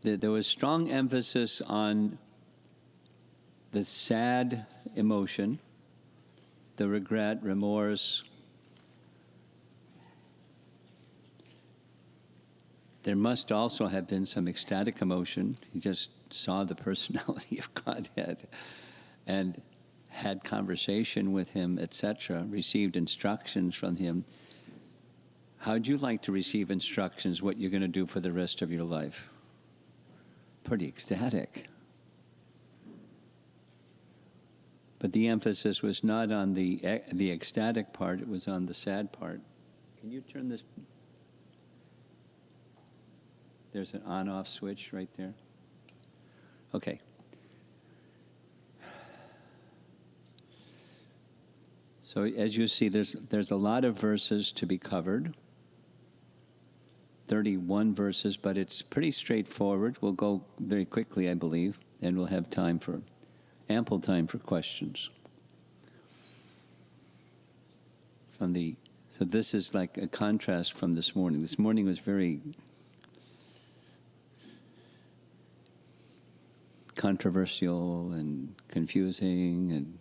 there was strong emphasis on the sad emotion, the regret, remorse. There must also have been some ecstatic emotion. He just saw the personality of Godhead and had conversation with him, etc., received instructions from him. How'd you like to receive instructions, what you're going to do for the rest of your life? Pretty ecstatic. But the emphasis was not on the ecstatic part, it was on the sad part. Can you turn this? There's an on-off switch right there. Okay. So as you see, there's a lot of verses to be covered. 31 verses, but it's pretty straightforward. We'll go very quickly, I believe, and we'll have ample time for questions. So this is like a contrast from this morning. This morning was very controversial and confusing and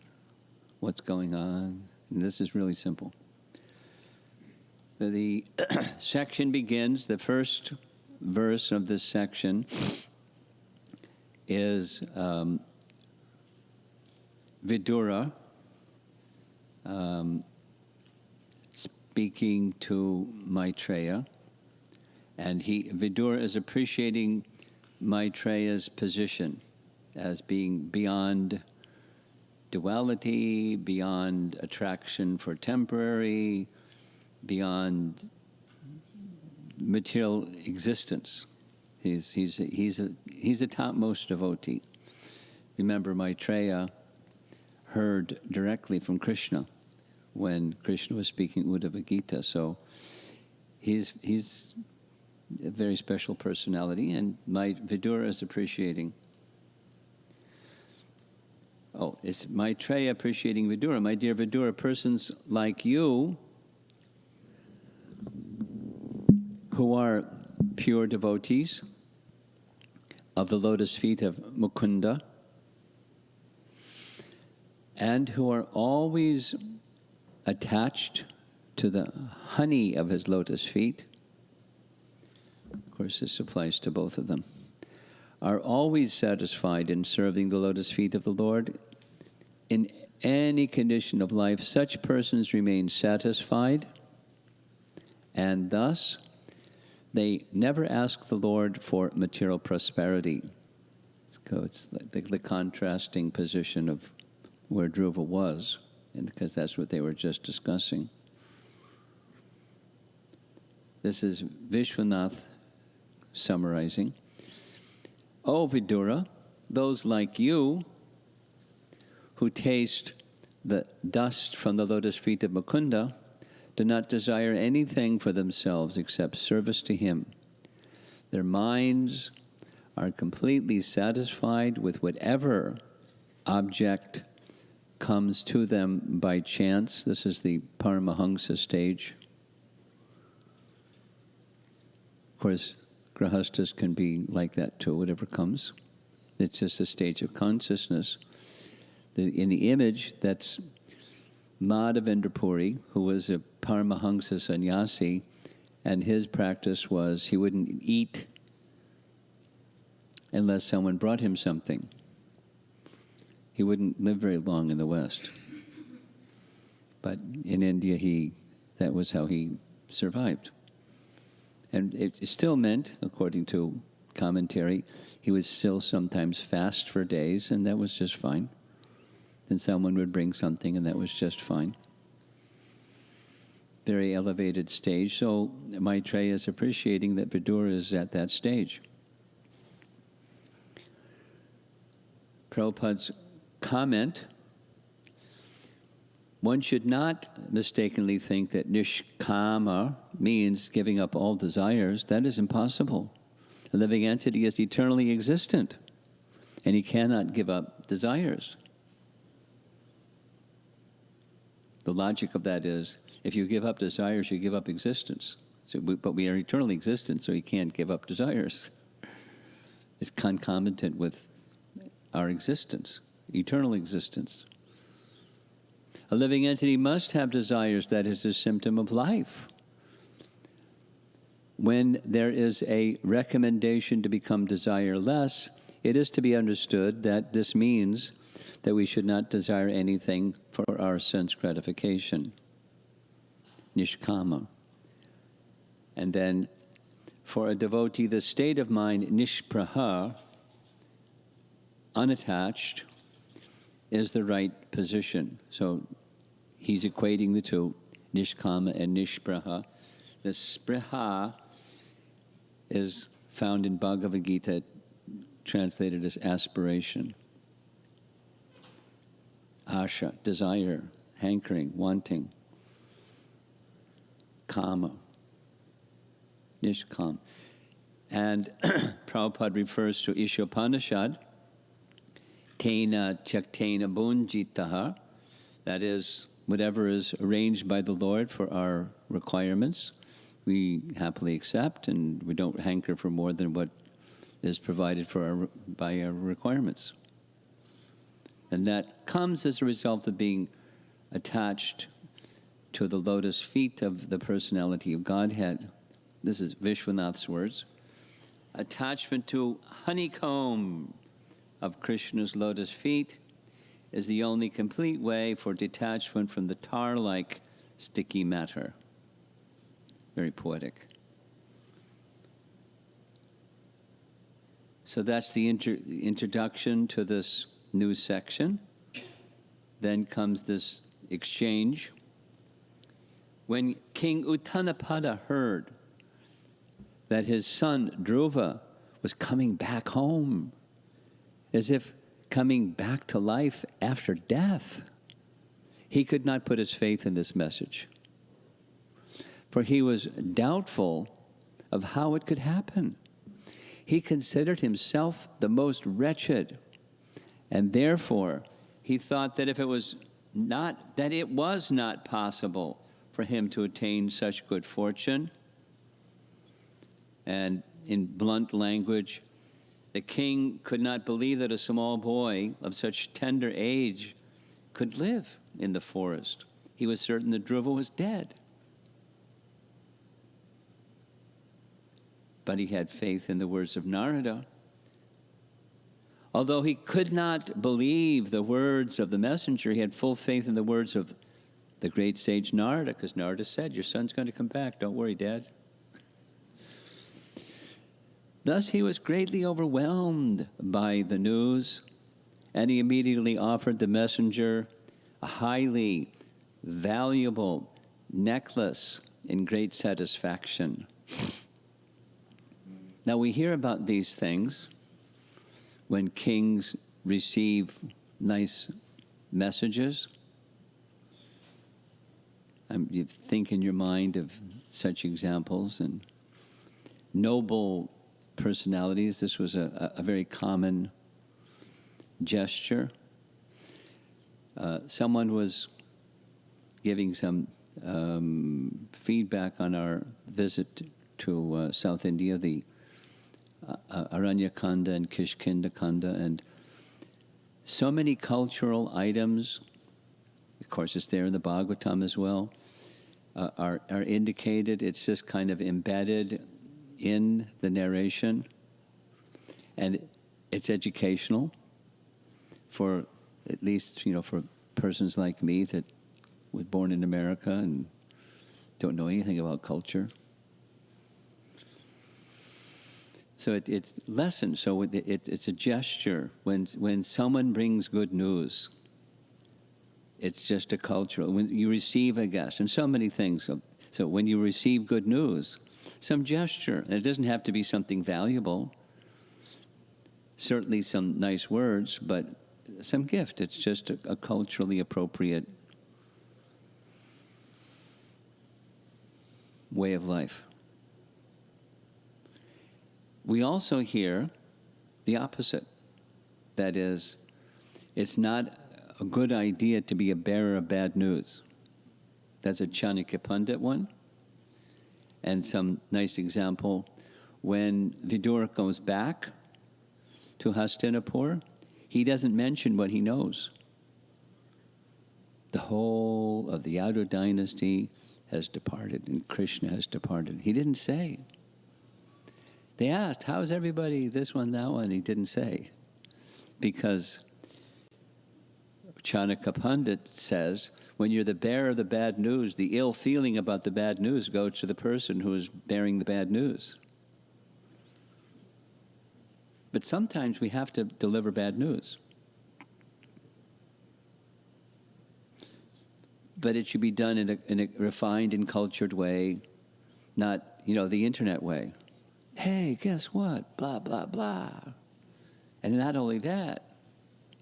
what's going on. And this is really simple. The section begins, the first verse of this section is Vidura speaking to Maitreya, and Vidura is appreciating Maitreya's position as being beyond duality, beyond attraction for temporary, beyond material existence. He's a topmost devotee. Remember, Maitreya heard directly from Krishna when Krishna was speaking Uddhava Gita. So he's a very special personality, and Vidura is appreciating. Oh, it's Maitreya appreciating Vidura. My dear Vidura, persons like you who are pure devotees of the lotus feet of Mukunda and who are always attached to the honey of his lotus feet, of course this applies to both of them, are always satisfied in serving the lotus feet of the Lord in any condition of life. Such persons remain satisfied, and thus they never ask the Lord for material prosperity. So it's the contrasting position of where Dhruva was, and because that's what they were just discussing. This is Vishwanath summarizing. O Vidura, those like you who taste the dust from the lotus feet of Mukunda do not desire anything for themselves except service to him. Their minds are completely satisfied with whatever object comes to them by chance. This is the Paramahamsa stage. Of course, Grahastas can be like that too, whatever comes. It's just a stage of consciousness. In the image, that's Madhavendra Puri, who was a Paramahamsa sannyasi, and his practice was he wouldn't eat unless someone brought him something. He wouldn't live very long in the West. But in India, that was how he survived. And it still meant, according to commentary, he would still sometimes fast for days, and that was just fine. Then someone would bring something, and that was just fine. Very elevated stage. So Maitreya is appreciating that Vidura is at that stage. Prabhupada's comment: one should not mistakenly think that nishkama means giving up all desires. That is impossible. A living entity is eternally existent, and he cannot give up desires. The logic of that is, if you give up desires, you give up existence. But we are eternally existent, so you can't give up desires. is concomitant with our existence, eternal existence. A living entity must have desires. That is a symptom of life. When there is a recommendation to become desireless, it is to be understood that this means that we should not desire anything for our sense gratification. Nishkama. And then, for a devotee, the state of mind, nishpraha, unattached, is the right position. So he's equating the two, nishkama and nishpraha. The spriha is found in Bhagavad Gita, translated as aspiration. Asha, desire, hankering, wanting. Kama, nishkam. And Prabhupada refers to Ishopanishad, tena chaktena bunjitaha, that is, whatever is arranged by the Lord for our requirements, we happily accept, and we don't hanker for more than what is provided for by our requirements. And that comes as a result of being attached to the lotus feet of the personality of Godhead. This is Vishwanath's words. Attachment to honeycomb of Krishna's lotus feet is the only complete way for detachment from the tar-like sticky matter. Very poetic. So that's the introduction to this new section. Then comes this exchange. When King Uttanapada heard that his son Dhruva was coming back home, as if coming back to life after death, he could not put his faith in this message. For he was doubtful of how it could happen. He considered himself the most wretched, and therefore he thought that it was not possible for him to attain such good fortune. And in blunt language, the king could not believe that a small boy of such tender age could live in the forest. He was certain that Dhruva was dead. But he had faith in the words of Narada. Although he could not believe the words of the messenger, he had full faith in the words of the great sage Narada, because Narada said, "Your son's going to come back. Don't worry, Dad." Thus he was greatly overwhelmed by the news, and he immediately offered the messenger a highly valuable necklace in great satisfaction. Now we hear about these things when kings receive nice messages. You think in your mind of such examples and noble personalities. This was a very common gesture. Someone was giving some feedback on our visit to South India, the Aranyakanda and Kishkindakanda, and so many cultural items, of course it's there in the Bhagavatam as well, are indicated. It's just kind of embedded in the narration, and it's educational for at least, for persons like me that was born in America and don't know anything about culture. So it's lessons. So it's a gesture. When someone brings good news, it's just a cultural. When you receive a guest, and so many things. So when you receive good news, some gesture. And it doesn't have to be something valuable. Certainly some nice words, but some gift. It's just a culturally appropriate way of life. We also hear the opposite. That is, it's not a good idea to be a bearer of bad news. That's a Chanakya Pandit one. And some nice example, when Vidura goes back to Hastinapur, he doesn't mention what he knows. The whole of the Yadu dynasty has departed and Krishna has departed. He didn't say. They asked, how's everybody, this one, that one? He didn't say. Because Chanakya Pandit says, when you're the bearer of the bad news, the ill feeling about the bad news goes to the person who is bearing the bad news. But sometimes we have to deliver bad news. But it should be done in a refined and cultured way, not, the internet way. Hey, guess what? Blah, blah, blah. And not only that,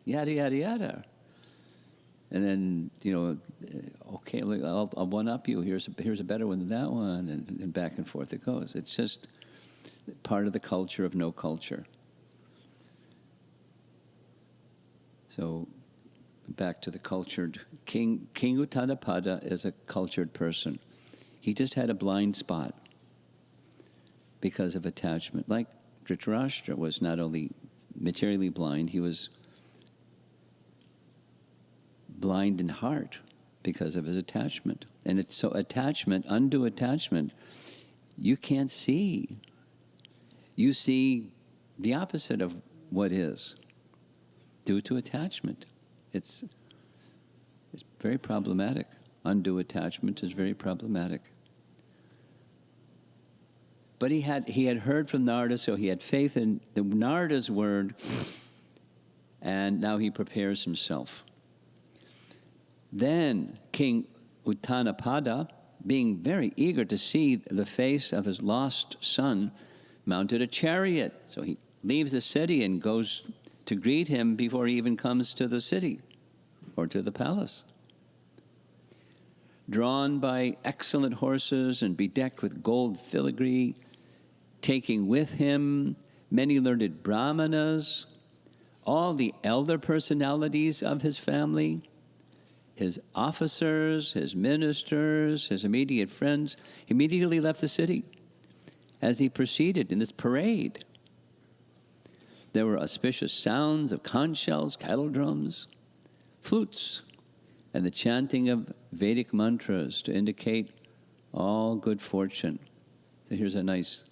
yada, yada, yada. And then, okay, I'll one-up you. Here's a better one than that one. And back and forth it goes. It's just part of the culture of no culture. So back to the cultured. King Uttanapada is a cultured person. He just had a blind spot because of attachment. Like Dhritarashtra was not only materially blind, he was blind in heart because of his attachment. And it's so undue attachment, you can't see. You see the opposite of what is due to attachment. It's very problematic. Undue attachment is very problematic. But he had heard from Narada, so he had faith in the Narada's word, and now he prepares himself. Then King Uttanapada, being very eager to see the face of his lost son, mounted a chariot. So he leaves the city and goes to greet him before he even comes to the city or to the palace. Drawn by excellent horses and bedecked with gold filigree, taking with him many learned brahmanas, all the elder personalities of his family, his officers, his ministers, his immediate friends, immediately left the city as he proceeded in this parade. There were auspicious sounds of conch shells, kettle drums, flutes, and the chanting of Vedic mantras to indicate all good fortune. So here's a nice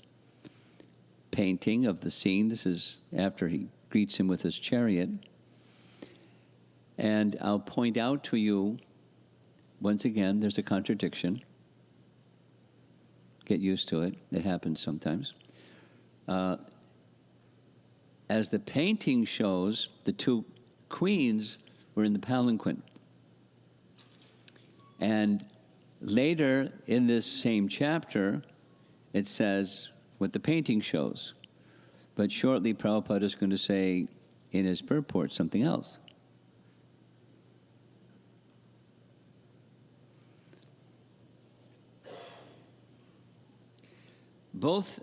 painting of the scene. This is after he greets him with his chariot. And I'll point out to you, once again, there's a contradiction. Get used to it. It happens sometimes. As the painting shows, the two queens were in the palanquin. And later in this same chapter, it says what the painting shows. But shortly, Prabhupada is going to say in his purport something else. Both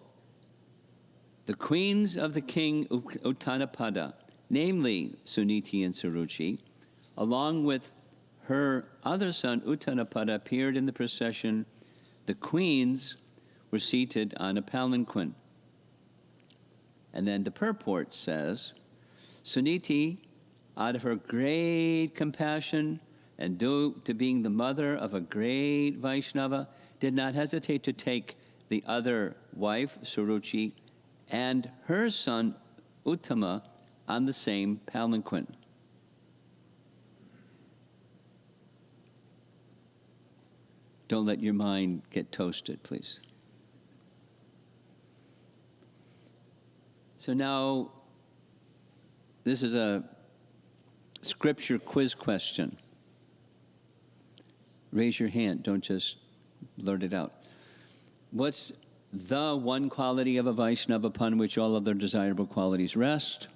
the queens of the king Uttanapada, namely Suniti and Suruchi, along with her other son Uttanapada, appeared in the procession. The queens were seated on a palanquin. And then the purport says, Suniti, out of her great compassion and due to being the mother of a great Vaishnava, did not hesitate to take the other wife, Suruchi, and her son, Uttama, on the same palanquin. Don't let your mind get toasted, please. So now, this is a scripture quiz question. Raise your hand, don't just blurt it out. What's the one quality of a Vaishnava upon which all other desirable qualities rest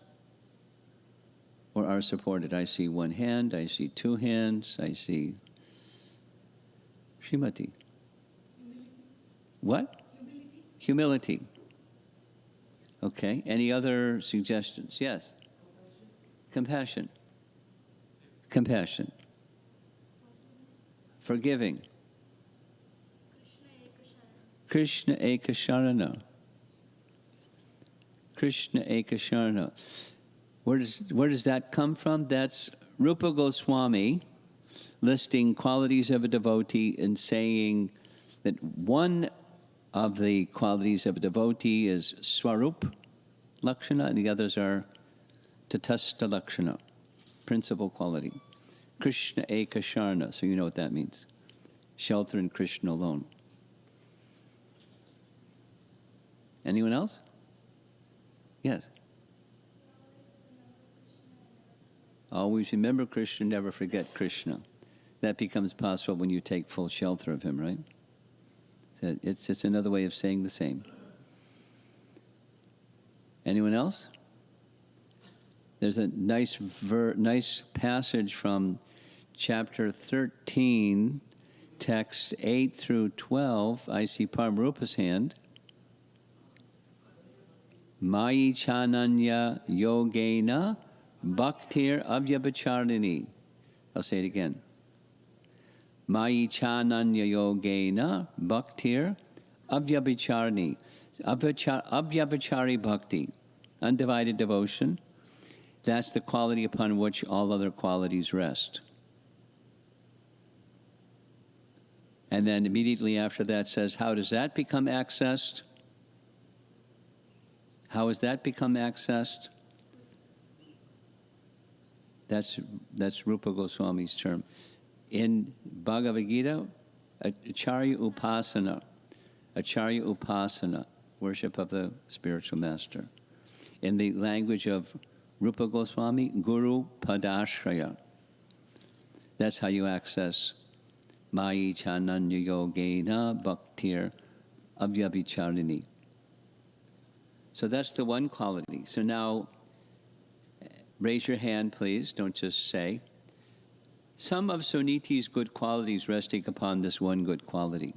or are supported? I see one hand, I see two hands, I see Srimati. Humility. What? Humility. Okay. Any other suggestions? Yes. Compassion. Compassion. Forgiving. Krishna Ekasharana. Krishna Ekasharana. Where does that come from? That's Rupa Goswami listing qualities of a devotee and saying that one of the qualities of a devotee is Swarup Lakshana, and the others are Tatastha Lakshana, principal quality. Krishna Eka Sharna, so you know what that means. Shelter in Krishna alone. Anyone else? Yes. Always remember Krishna, never forget Krishna. That becomes possible when you take full shelter of him, right? So it's just another way of saying the same. Anyone else? There's a nice passage from chapter 13, text 8 through 12. I see Paramarupa's hand. Mayi chananya yogena bhaktir avyabhacharini. I'll say it again. Mayi chananya yogena bhaktir avyabhacharini. Avyabhachari bhakti. Undivided devotion. That's the quality upon which all other qualities rest. And then immediately after that says, how does that become accessed? How has that become accessed? That's Rupa Goswami's term. In Bhagavad Gita, Acharya Upasana, worship of the spiritual master. In the language of Rupa Goswami, Guru Padashraya. That's how you access Mayi Chananya Yogena Bhaktir Avyabhicharini. So that's the one quality. So now, raise your hand, please. Don't just say. Some of Suniti's good qualities resting upon this one good quality.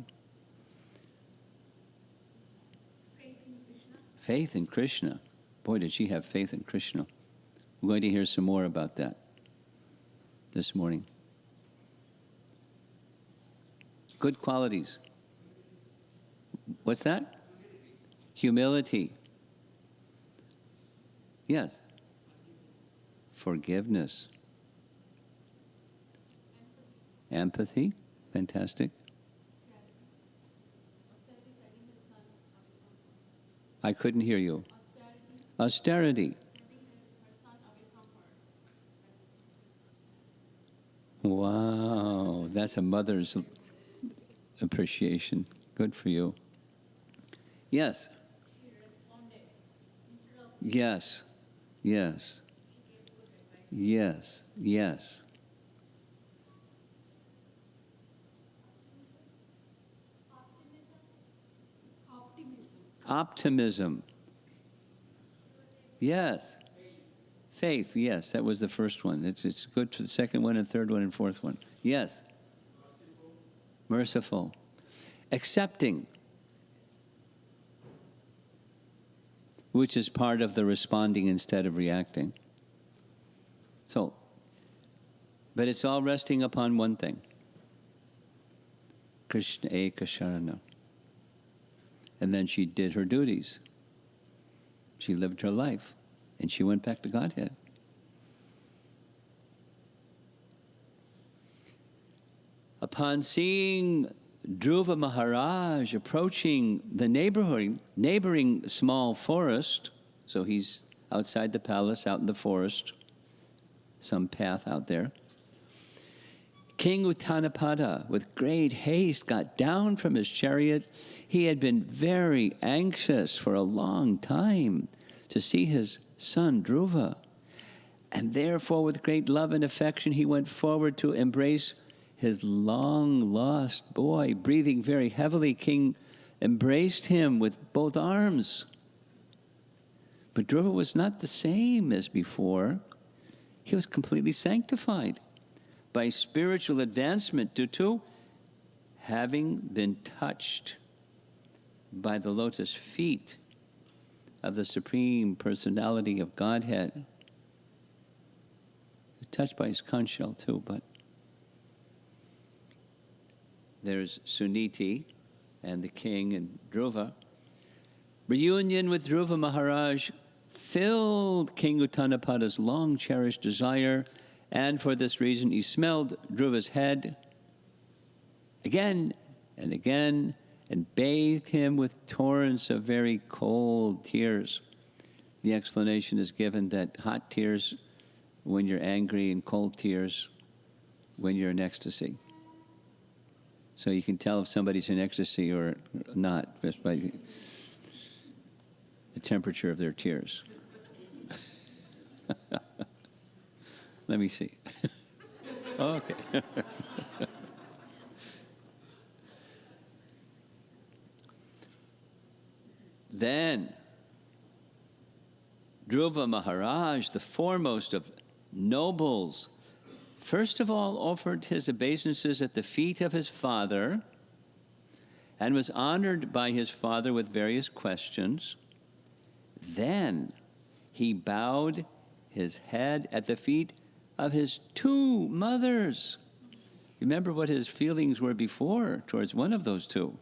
Faith in Krishna. Boy, did she have faith in Krishna. We're going to hear some more about that this morning. Good qualities. What's that? Humility. Yes. Forgiveness. Empathy. Fantastic. I couldn't hear you. Austerity. Wow, that's a mother's appreciation. Good for you. Yes. Yes. Yes. Yes. Yes. Optimism. Yes. Faith, yes, that was the first one. It's good for the second one and third one and fourth one. Yes. Merciful. Accepting. Which is part of the responding instead of reacting. So, but it's all resting upon one thing. Krishna Eka Sharana. And then she did her duties. She lived her life. And she went back to Godhead. Upon seeing Dhruva Maharaj approaching the neighboring small forest, so he's outside the palace, out in the forest, some path out there, King Uttanapada, with great haste, got down from his chariot. He had been very anxious for a long time to see his son Dhruva. And therefore, with great love and affection, he went forward to embrace his long-lost boy. Breathing very heavily, King embraced him with both arms. But Dhruva was not the same as before. He was completely sanctified by spiritual advancement due to having been touched by the lotus feet of the Supreme Personality of Godhead. Touched by his conch shell too, but there's Suniti and the king and Dhruva. Reunion with Dhruva Maharaj filled King Uttanapada's long-cherished desire, and for this reason he smelled Dhruva's head again and again and bathed him with torrents of very cold tears. The explanation is given that hot tears when you're angry and cold tears when you're in ecstasy. So you can tell if somebody's in ecstasy or not just by the temperature of their tears. Let me see. Okay. Then, Dhruva Maharaj, the foremost of nobles, first of all offered his obeisances at the feet of his father and was honored by his father with various questions. Then he bowed his head at the feet of his two mothers. Remember what his feelings were before towards one of those two.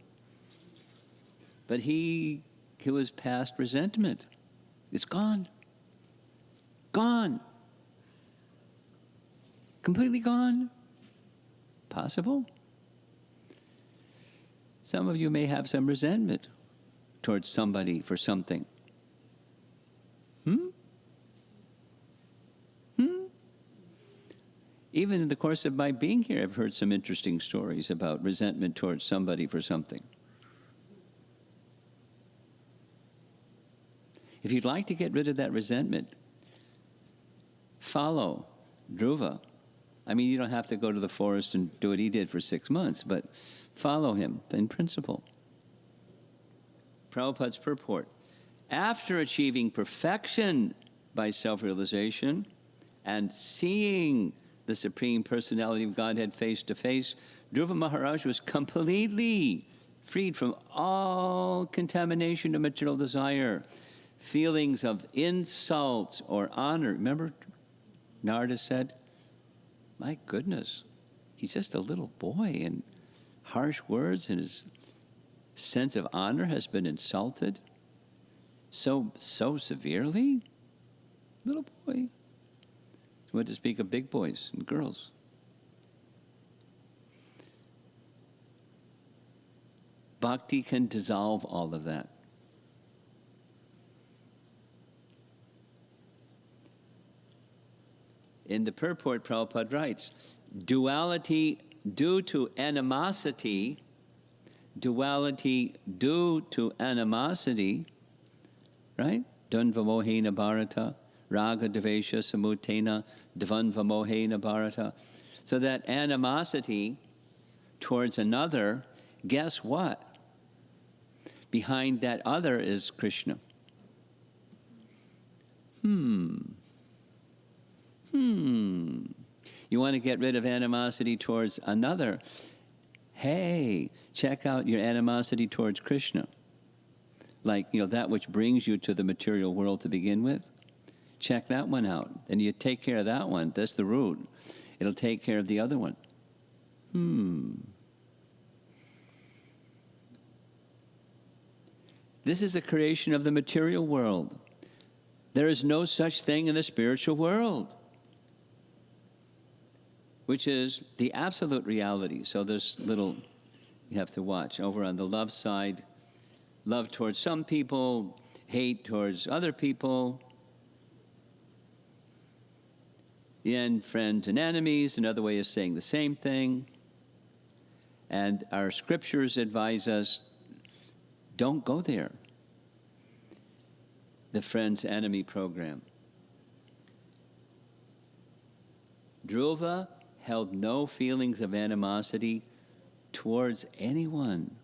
But he was past resentment. It's gone. Gone. Completely gone? Possible? Some of you may have some resentment towards somebody for something. Even in the course of my being here, I've heard some interesting stories about resentment towards somebody for something. If you'd like to get rid of that resentment, follow Dhruva. I mean, you don't have to go to the forest and do what he did for 6 months, but follow him in principle. Prabhupada's purport. After achieving perfection by self-realization and seeing the Supreme Personality of Godhead face to face, Dhruva Maharaj was completely freed from all contamination of material desire, feelings of insult or honor. Remember, Narada said, my goodness, he's just a little boy, and harsh words, and his sense of honor has been insulted so severely. Little boy. He went to speak of big boys and girls. Bhakti can dissolve all of that. In the purport, Prabhupada writes, duality due to animosity, right? Dvanvamohena bharata, raga devesha samutena, dvanvamohena bharata. So that animosity towards another, guess what? Behind that other is Krishna. You want to get rid of animosity towards another? Hey, check out your animosity towards Krishna. Like, that which brings you to the material world to begin with. Check that one out. And you take care of that one. That's the root. It'll take care of the other one. This is the creation of the material world. There is no such thing in the spiritual world, which is the absolute reality. So there's little, you have to watch. Over on the love side, love towards some people, hate towards other people. And friends and enemies, another way of saying the same thing. And our scriptures advise us, don't go there. The friends-enemy program. Dhruva held no feelings of animosity towards anyone.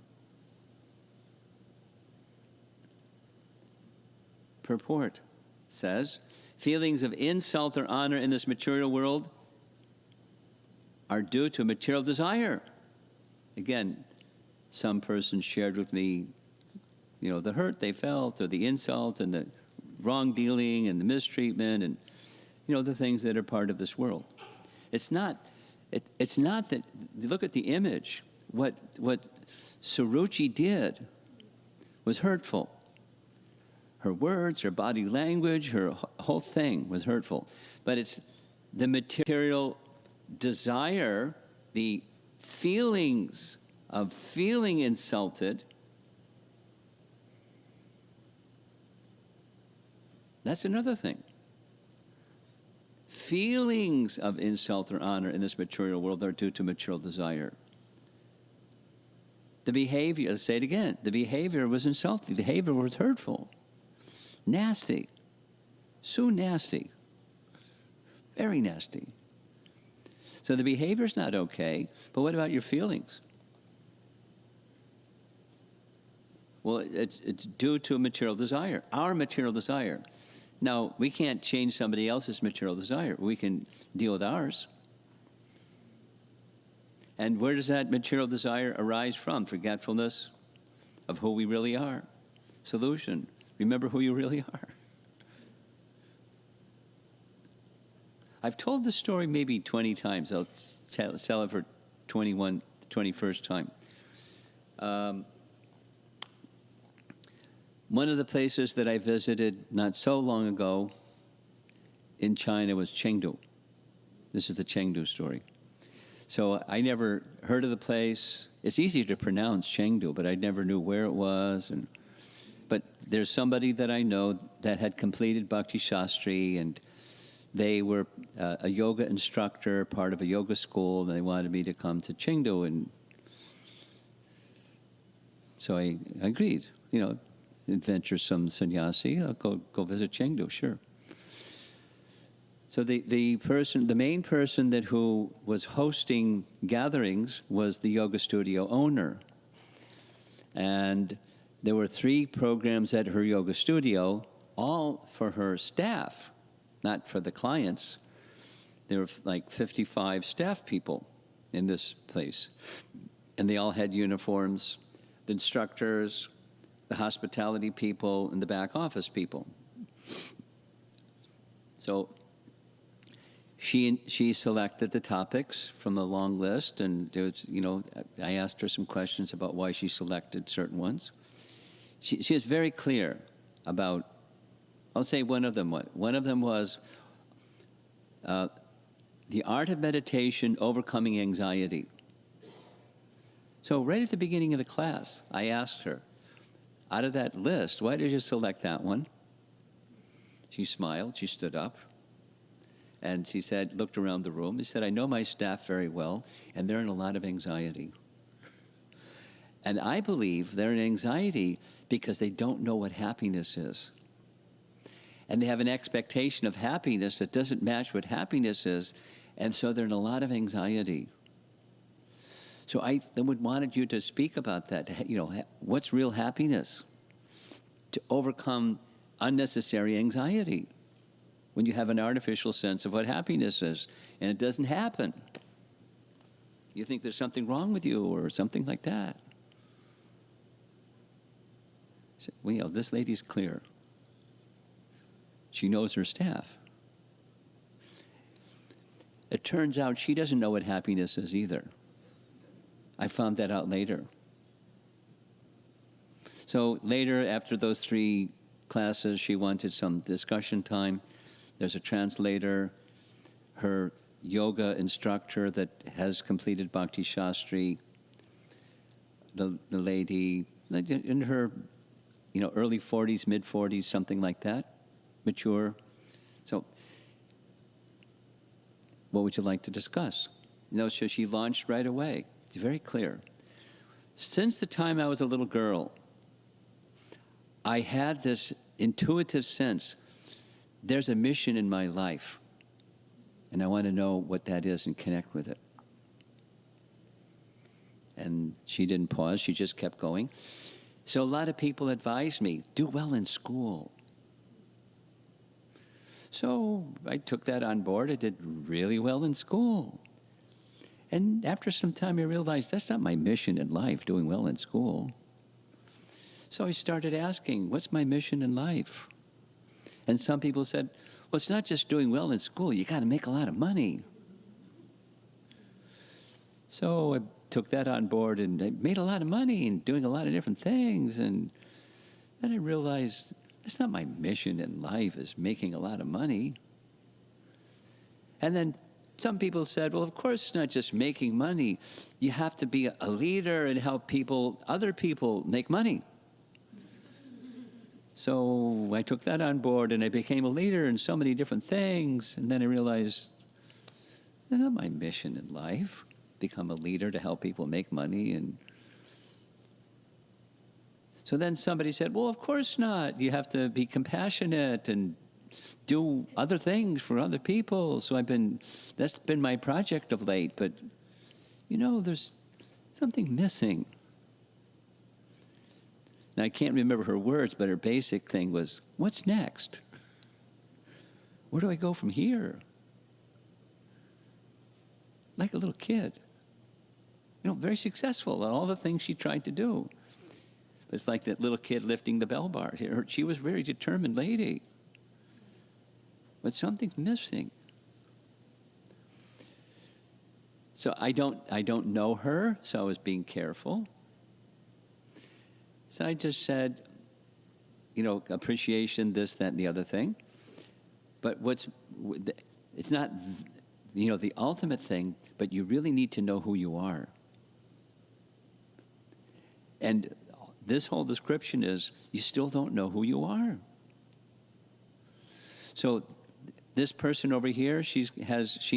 Purport says, feelings of insult or honor in this material world are due to material desire. Again, some person shared with me, the hurt they felt, or the insult, and the wrong dealing, and the mistreatment, and, the things that are part of this world. It's not that, look at the image. What Suruchi did was hurtful. Her words, her body language, her whole thing was hurtful. But it's the material desire, the feelings of feeling insulted. That's another thing. Feelings of insult or honor in this material world are due to material desire. The behavior, let's say it again, the behavior was insulting, the behavior was hurtful, nasty, so nasty, very nasty. So the behavior's not okay, but what about your feelings? Well, it's due to a material desire, our material desire. Now, we can't change somebody else's material desire. We can deal with ours. And where does that material desire arise from? Forgetfulness of who we really are. Solution: remember who you really are. I've told this story maybe 20 times. I'll tell it for 21st time. One of the places that I visited not so long ago in China was Chengdu. This is the Chengdu story. So I never heard of the place. It's easy to pronounce Chengdu, but I never knew where it was. But there's somebody that I know that had completed Bhakti Shastri, and they were a yoga instructor, part of a yoga school, and they wanted me to come to Chengdu. And so I agreed, adventuresome sannyasi, I'll go visit Chengdu, sure. So the main person who was hosting gatherings was the yoga studio owner. And there were 3 programs at her yoga studio, all for her staff, not for the clients. There were like 55 staff people in this place. And they all had uniforms, the instructors, the hospitality people, and the back office people. So she selected the topics from the long list, and there was, I asked her some questions about why she selected certain ones. She was very clear about, I'll say one of them was the art of meditation overcoming anxiety. So right at the beginning of the class, I asked her, out of that list, why did you select that one? She smiled, she stood up, and she said, looked around the room, she said, I know my staff very well, and they're in a lot of anxiety. And I believe they're in anxiety because they don't know what happiness is. And they have an expectation of happiness that doesn't match what happiness is, and so they're in a lot of anxiety. So I would wanted you to speak about that. What's real happiness? To overcome unnecessary anxiety when you have an artificial sense of what happiness is, and it doesn't happen. You think there's something wrong with you or something like that. So, this lady's clear. She knows her staff. It turns out she doesn't know what happiness is either. I found that out later. So later, after those 3 classes, she wanted some discussion time. There's a translator, her yoga instructor that has completed Bhakti Shastri, the lady in her early 40s, mid 40s, something like that, mature. So what would you like to discuss? So she launched right away. It's very clear. Since the time I was a little girl, I had this intuitive sense, there's a mission in my life, and I want to know what that is and connect with it. And she didn't pause, she just kept going. So a lot of people advised me, do well in school. So I took that on board. I did really well in school. And after some time, I realized that's not my mission in life, doing well in school. So I started asking, what's my mission in life? And some people said, well, it's not just doing well in school. You got to make a lot of money. So I took that on board, and I made a lot of money and doing a lot of different things. And then I realized That's not my mission in life, is making a lot of money. And then some people said, well, of course, it's not just making money. You have to be a leader and help other people make money. So I took that on board and I became a leader in so many different things. And then I realized, that's not my mission in life, become a leader to help people make money. And so then somebody said, well, of course not. You have to be compassionate and do other things for other people. So that's been my project of late. But, there's something missing. Now, I can't remember her words, but her basic thing was, what's next? Where do I go from here? Like a little kid. Very successful at all the things she tried to do. It's like that little kid lifting the bell bar. She was a very determined lady. But something's missing. So I don't know her, so I was being careful. So I just said, appreciation, this, that, and the other thing. But it's not, the ultimate thing, but you really need to know who you are. And this whole description is, you still don't know who you are. So this person over here, she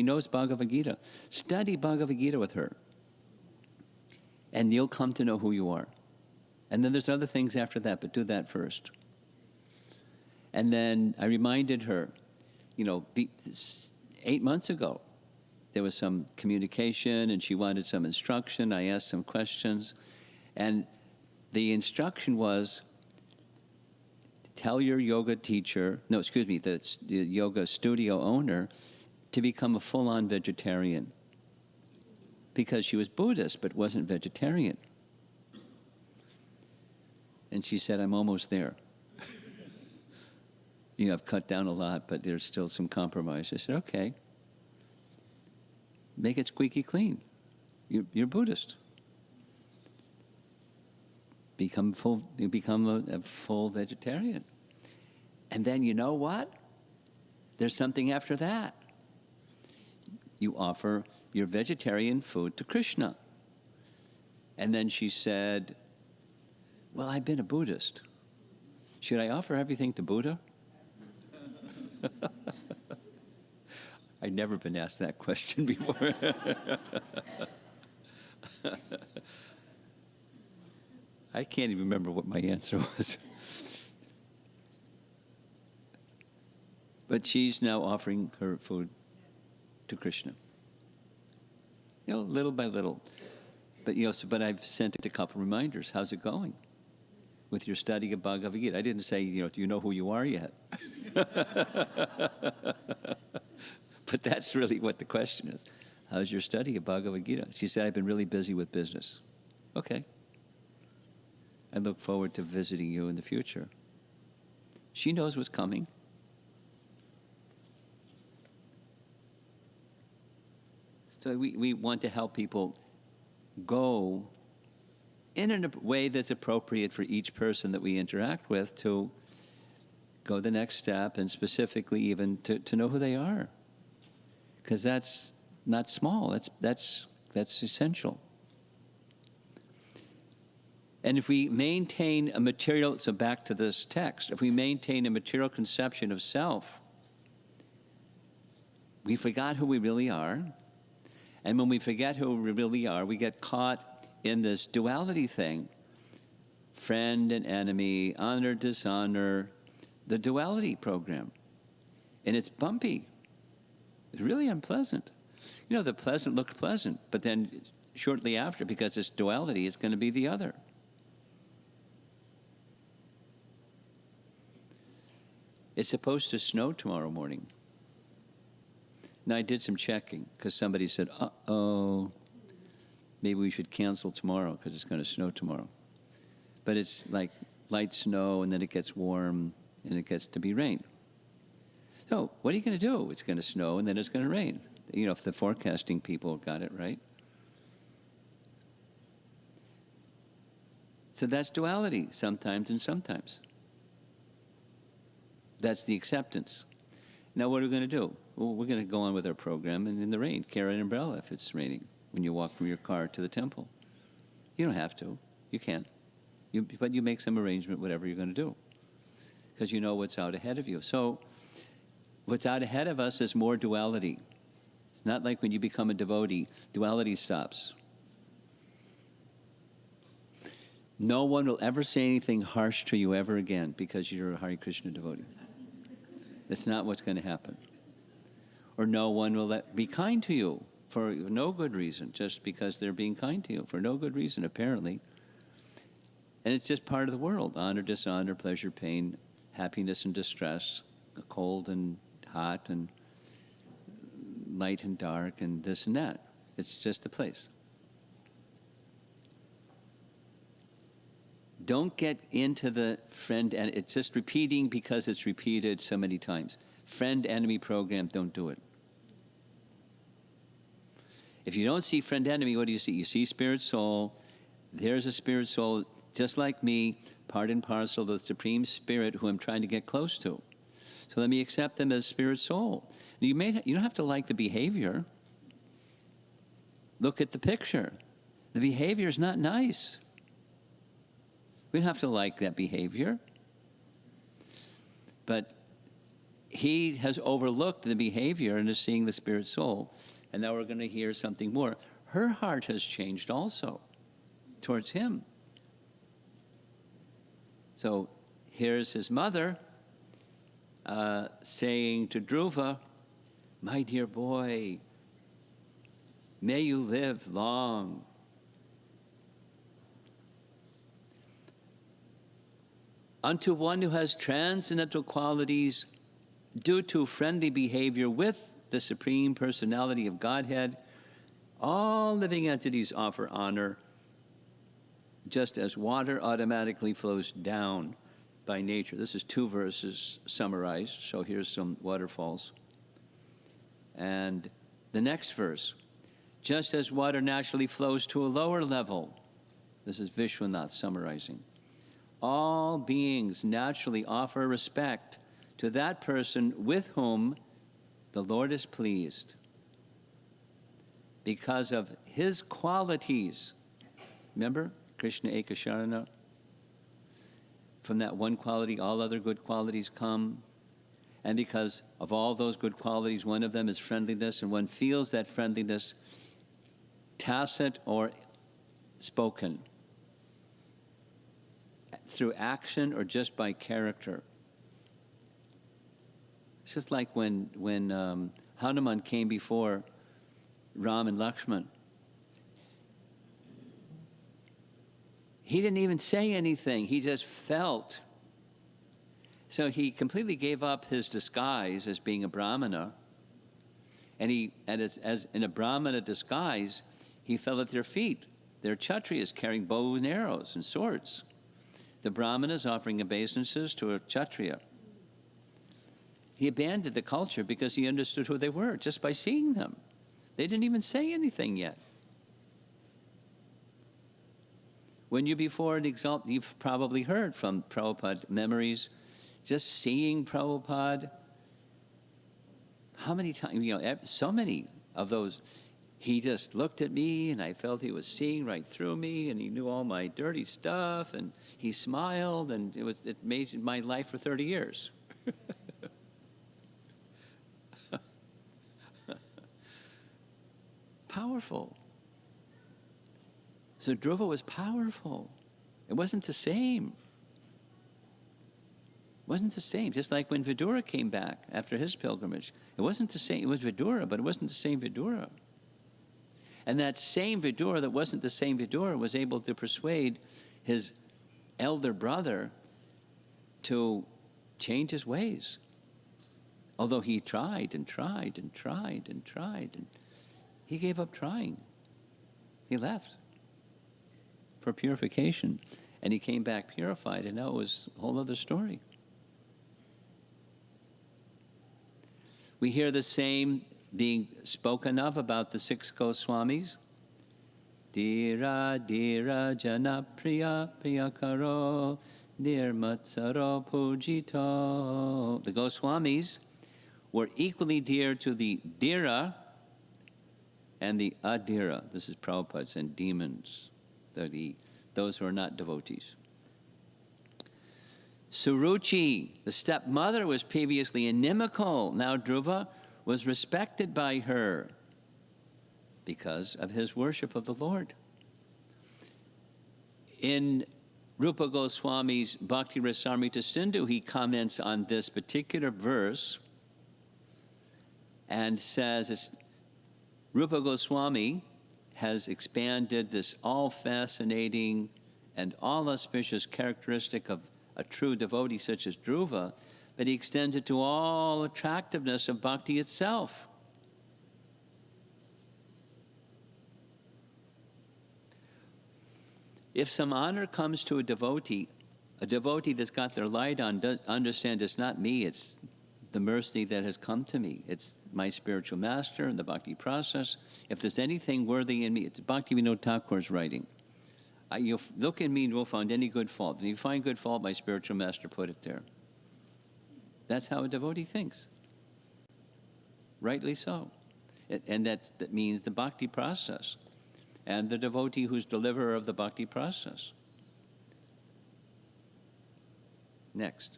knows Bhagavad Gita. Study Bhagavad Gita with her. And you'll come to know who you are. And then there's other things after that, but do that first. And then I reminded her, 8 months ago, there was some communication and she wanted some instruction. I asked some questions. And the instruction was, tell your yoga teacher, the yoga studio owner, to become a full-on vegetarian. Because she was Buddhist, but wasn't vegetarian. And she said, I'm almost there. I've cut down a lot, but there's still some compromise. I said, okay. Make it squeaky clean. You're Buddhist. Become a full vegetarian. And then you know what? There's something after that. You offer your vegetarian food to Krishna. And then she said, well, I've been a Buddhist. Should I offer everything to Buddha? I'd never been asked that question before. I can't even remember what my answer was. But she's now offering her food to Krishna. Little by little. But, but I've sent a couple reminders. How's it going with your study of Bhagavad Gita? I didn't say, do you know who you are yet? But that's really what the question is. How's your study of Bhagavad Gita? She said, I've been really busy with business. Okay. I look forward to visiting you in the future. She knows what's coming. So we want to help people go in a way that's appropriate for each person that we interact with to go the next step, and specifically even to know who they are. Because that's not small, that's essential. And if we maintain a material, so back to this text, if we maintain a material conception of self, we forgot who we really are. And when we forget who we really are, we get caught in this duality thing. Friend and enemy, honor, dishonor, the duality program. And it's bumpy. It's really unpleasant. The pleasant looked pleasant, but then shortly after, because it's duality, it's going to be the other. It's supposed to snow tomorrow morning. Now, I did some checking because somebody said, uh-oh, maybe we should cancel tomorrow because it's going to snow tomorrow. But it's like light snow, and then it gets warm, and it gets to be rain. So what are you going to do? It's going to snow, and then it's going to rain. If the forecasting people got it right. So that's duality, sometimes and sometimes. That's the acceptance. Now what are we going to do? Well, we're going to go on with our program, and in the rain, carry an umbrella if it's raining when you walk from your car to the temple. You don't have to. You can. But you make some arrangement, whatever you're going to do, because you know what's out ahead of you. So what's out ahead of us is more duality. It's not like when you become a devotee, duality stops. No one will ever say anything harsh to you ever again because you're a Hare Krishna devotee. That's not what's going to happen. Or no one will be kind to you for no good reason, just because they're being kind to you for no good reason, apparently. And it's just part of the world. Honor, dishonor, pleasure, pain, happiness and distress, cold and hot, and light and dark, and this and that. It's just the place. Don't get into the friend, and it's just repeating because it's repeated so many times. Friend-enemy program, don't do it. If you don't see friend-enemy, what do you see? You see spirit soul. There's a spirit soul, just like me, part and parcel of the Supreme Spirit who I'm trying to get close to. So let me accept them as spirit soul. You don't have to like the behavior. Look at the picture. The behavior is not nice. We don't have to like that behavior. But he has overlooked the behavior and is seeing the spirit soul. And now we're going to hear something more. Her heart has changed also towards him. So here's his mother saying to Dhruva, "My dear boy, may you live long. Unto one who has transcendental qualities due to friendly behavior with the Supreme Personality of Godhead, all living entities offer honor, just as water automatically flows down by nature." This is 2 verses summarized, so here's some waterfalls. And the next verse, just as water naturally flows to a lower level, this is Vishwanath summarizing, all beings naturally offer respect to that person with whom the Lord is pleased because of his qualities. Remember, Krishna Ekasharana? From that one quality, all other good qualities come. And because of all those good qualities, one of them is friendliness, and one feels that friendliness, tacit or spoken, through action or just by character. It's just like when Hanuman came before Ram and Lakshman. He didn't even say anything. He just felt. So he completely gave up his disguise as being a Brahmana. And as in a Brahmana disguise, he fell at their feet. They're Kshatriyas carrying bows and arrows and swords. The Brahmanas offering obeisances to a Kshatriya. He abandoned the culture because he understood who they were just by seeing them. They didn't even say anything yet. When you're before an exalt, you've probably heard from Prabhupada memories, just seeing Prabhupada. How many times, so many of those, he just looked at me and I felt he was seeing right through me and he knew all my dirty stuff and he smiled and it made my life for 30 years. Powerful. So Dhruva was powerful. It wasn't the same. It wasn't the same. Just like when Vidura came back after his pilgrimage. It wasn't the same. It was Vidura, but it wasn't the same Vidura. And that same Vidura that wasn't the same Vidura was able to persuade his elder brother to change his ways. Although he tried and tried and tried and tried, and he gave up trying. He left for purification. And he came back purified, and now it was a whole other story. We hear the same being spoken of about the 6 Goswamis. Dira, dira, jana, priya, priya karo, nirmatsaro pujito. The Goswamis were equally dear to the Dhira and the Adhira. This is Prabhupada's, and demons. They're those who are not devotees. Suruchi, the stepmother, was previously inimical. Now Dhruva was respected by her because of his worship of the Lord. In Rupa Goswami's Bhakti Rasamrita Sindhu, he comments on this particular verse and says, Rupa Goswami has expanded this all-fascinating and all-auspicious characteristic of a true devotee such as Dhruva, but he extends it to all attractiveness of bhakti itself. If some honor comes to a devotee that's got their light on, does understand it's not me, it's the mercy that has come to me. It's my spiritual master and the bhakti process. If there's anything worthy in me, it's Bhaktivinoda Thakur's writing. You look in me and you will find any good fault. And if you find good fault, my spiritual master put it there. That's how a devotee thinks. Rightly so. And that means the bhakti process. And the devotee who's deliverer of the bhakti process. Next.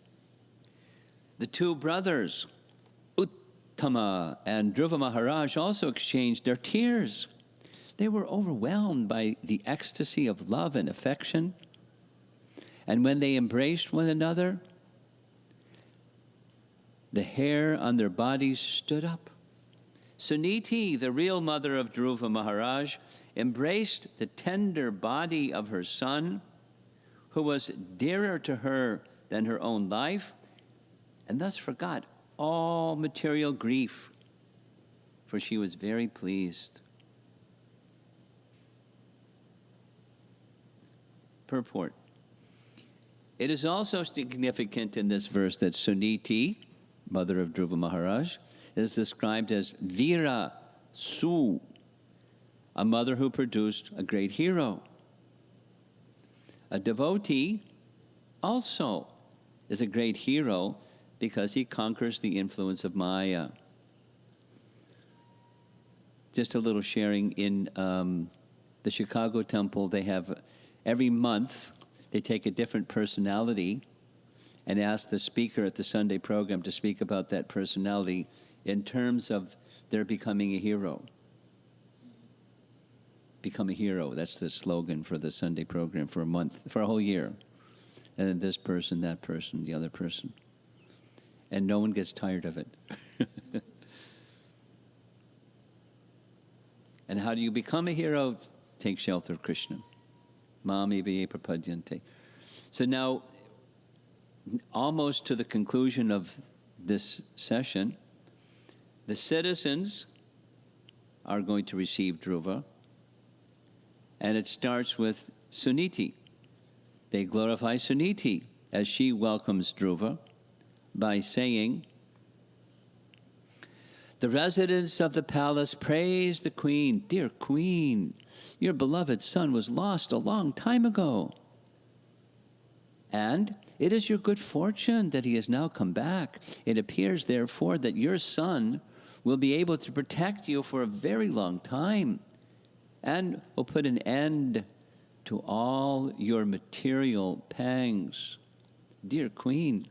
The two brothers, Uttama and Dhruva Maharaj, also exchanged their tears. They were overwhelmed by the ecstasy of love and affection. And when they embraced one another, the hair on their bodies stood up. Suniti, the real mother of Dhruva Maharaj, embraced the tender body of her son, who was dearer to her than her own life, and thus forgot all material grief, for she was very pleased. Purport. It is also significant in this verse that Suniti, mother of Dhruva Maharaj, is described as Vira Su, a mother who produced a great hero. A devotee also is a great hero because he conquers the influence of Maya. Just a little sharing in the Chicago temple, they have every month, they take a different personality and ask the speaker at the Sunday program to speak about that personality in terms of their becoming a hero. Become a hero, that's the slogan for the Sunday program for a month, for a whole year. And then this person, that person, the other person. And no one gets tired of it. And how do you become a hero? Take shelter of Krishna. Mami viye prapadyante. So now, almost to the conclusion of this session, the citizens are going to receive Dhruva, and it starts with Suniti. They glorify Suniti as she welcomes Dhruva by saying, "The residents of the palace praise the queen. Dear queen, your beloved son was lost a long time ago. And it is your good fortune that he has now come back. It appears, therefore, that your son will be able to protect you for a very long time and will put an end to all your material pangs. Dear queen,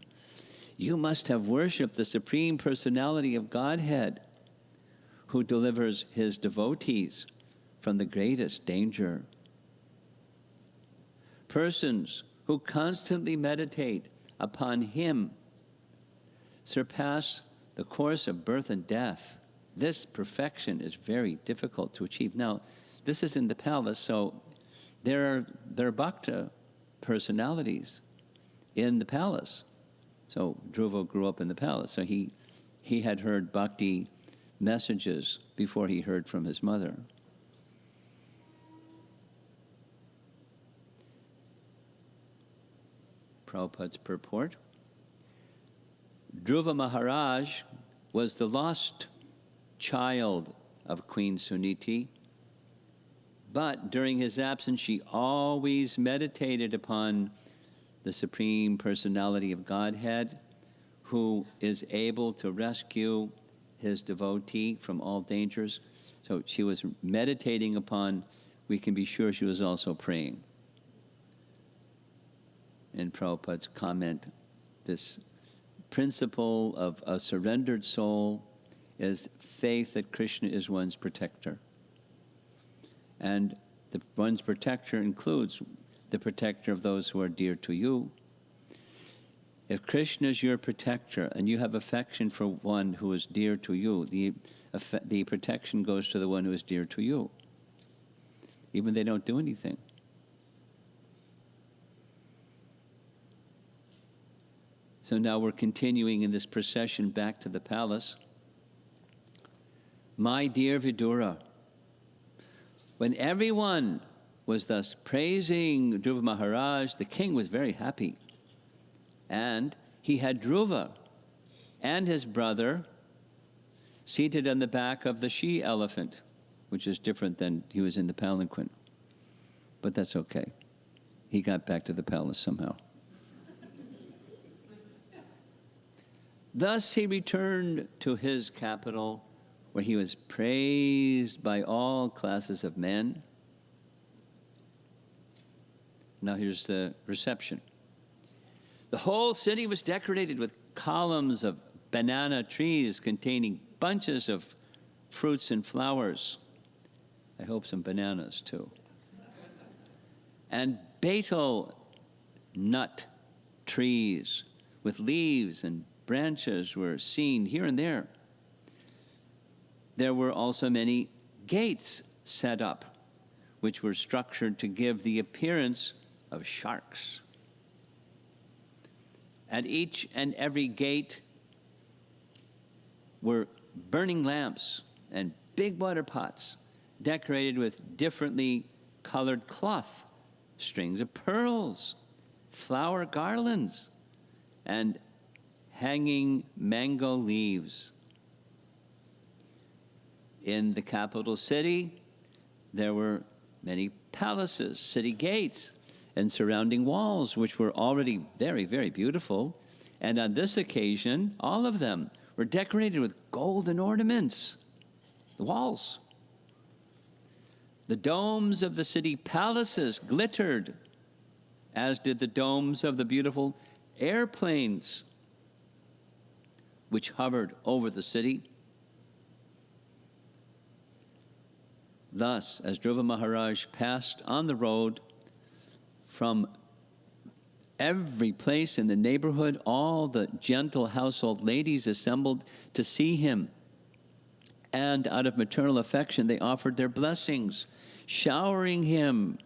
you must have worshipped the Supreme Personality of Godhead, who delivers his devotees from the greatest danger. Persons who constantly meditate upon him surpass the course of birth and death. This perfection is very difficult to achieve." Now, this is in the palace, so there are bhakta personalities in the palace. So Dhruva grew up in the palace, so he had heard bhakti messages before he heard from his mother. Prabhupada's purport. Dhruva Maharaj was the lost child of Queen Suniti, but during his absence she always meditated upon the Supreme Personality of Godhead, who is able to rescue his devotee from all dangers. So she was meditating upon, we can be sure she was also praying. In Prabhupada's comment, this principle of a surrendered soul is faith that Krishna is one's protector. And one's protector includes the protector of those who are dear to you. If Krishna is your protector and you have affection for one who is dear to you, the protection goes to the one who is dear to you, even they don't do anything. So now we're continuing in this procession back to the palace. My dear Vidura, when everyone was thus praising Dhruva Maharaj, the king was very happy. And he had Dhruva and his brother seated on the back of the she-elephant, which is different than he was in the palanquin. But that's okay. He got back to the palace somehow. Thus he returned to his capital, where he was praised by all classes of men. Now here's the reception. The whole city was decorated with columns of banana trees containing bunches of fruits and flowers. I hope some bananas too. And betel nut trees with leaves and branches were seen here and there. There were also many gates set up, which were structured to give the appearance of sharks. At each and every gate were burning lamps and big water pots decorated with differently colored cloth, strings of pearls, flower garlands, and hanging mango leaves. In the capital city, there were many palaces, city gates, and surrounding walls, which were already very, very beautiful. And on this occasion, all of them were decorated with golden ornaments, the walls. The domes of the city palaces glittered, as did the domes of the beautiful airplanes which hovered over the city. Thus, as Dhruva Maharaj passed on the road, from every place in the neighborhood, all the gentle household ladies assembled to see him. And out of maternal affection, they offered their blessings, showering him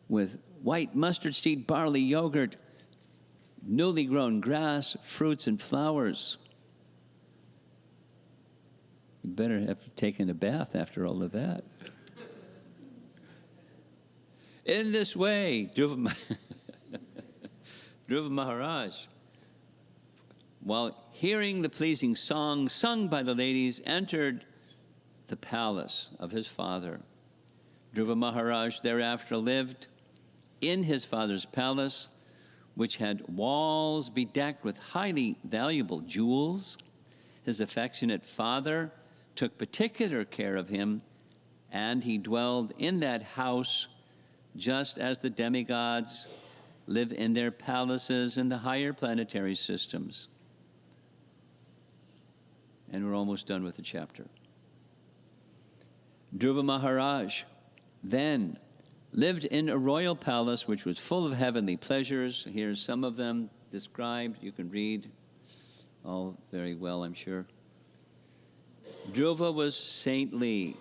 with white mustard seed, barley, yogurt, newly grown grass, fruits, and flowers. You better have taken a bath after all of that. In this way, Dhruva Maharaj, while hearing the pleasing song sung by the ladies, entered the palace of his father. Dhruva Maharaj thereafter lived in his father's palace, which had walls bedecked with highly valuable jewels. His affectionate father took particular care of him, and he dwelled in that house just as the demigods live in their palaces in the higher planetary systems. And we're almost done with the chapter. Dhruva Maharaj then lived in a royal palace which was full of heavenly pleasures. Here's some of them described. You can read all very well, I'm sure. Dhruva was saintly.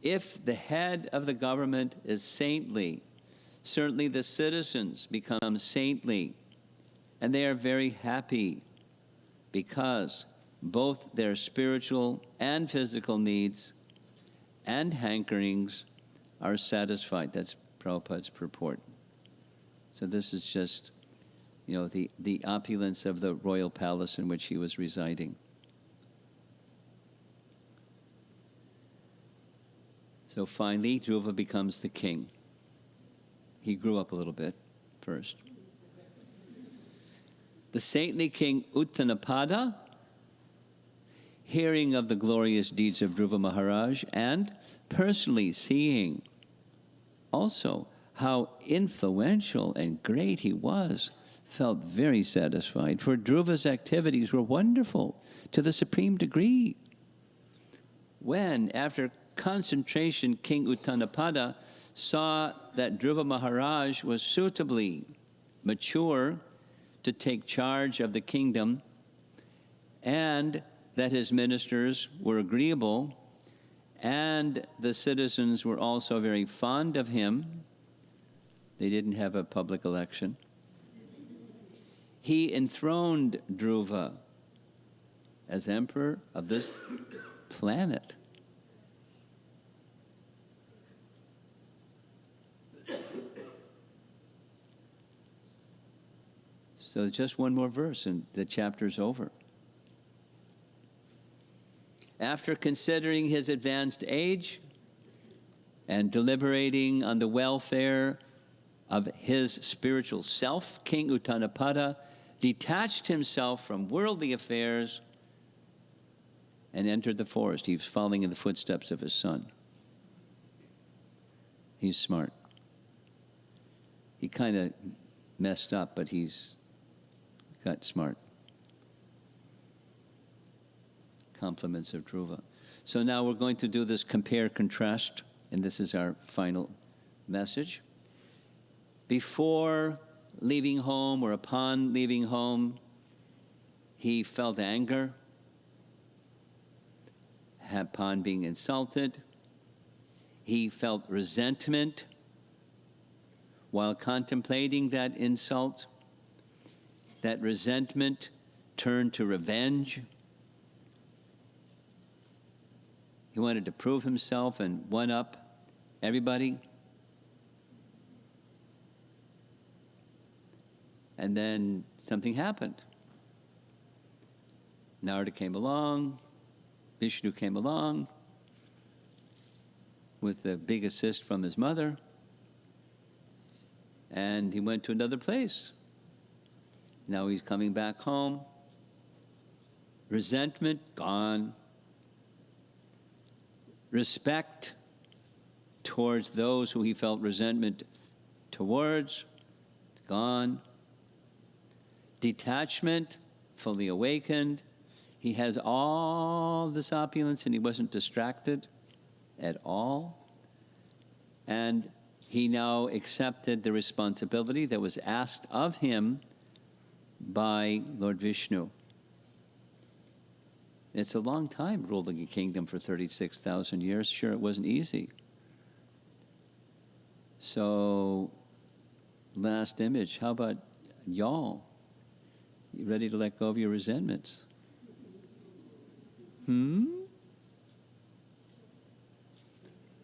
If the head of the government is saintly, certainly the citizens become saintly, and they are very happy because both their spiritual and physical needs and hankerings are satisfied. That's Prabhupada's purport. So this is just, the opulence of the royal palace in which he was residing. So finally, Dhruva becomes the king. he grew up a little bit first. The saintly king Uttanapada, hearing of the glorious deeds of Dhruva Maharaj and personally seeing also how influential and great he was, felt very satisfied, for Dhruva's activities were wonderful to the supreme degree. When, after concentration, King Uttanapada saw that Dhruva Maharaj was suitably mature to take charge of the kingdom, and that his ministers were agreeable, and the citizens were also very fond of him. They didn't have a public election. He enthroned Dhruva as emperor of this planet. So just one more verse and the chapter's over. After considering his advanced age and deliberating on the welfare of his spiritual self, King Uttanapada detached himself from worldly affairs and entered the forest. He was following in the footsteps of his son. He's smart. He kind of messed up, but he's got smart. Compliments of Dhruva. So now we're going to do this compare contrast, and this is our final message. Before leaving home or upon leaving home, he felt anger upon being insulted. He felt resentment while contemplating that insult. That resentment turned to revenge. He wanted to prove himself and one-up everybody. And then something happened. Narada came along, Vishnu came along with a big assist from his mother, and he went to another place. Now he's coming back home. Resentment, gone. Respect towards those who he felt resentment towards, gone. Detachment, fully awakened. He has all this opulence and he wasn't distracted at all. And he now accepted the responsibility that was asked of him by Lord Vishnu. It's a long time ruling a kingdom for 36,000 years. Sure, it wasn't easy. So, last image, how about y'all? You ready to let go of your resentments?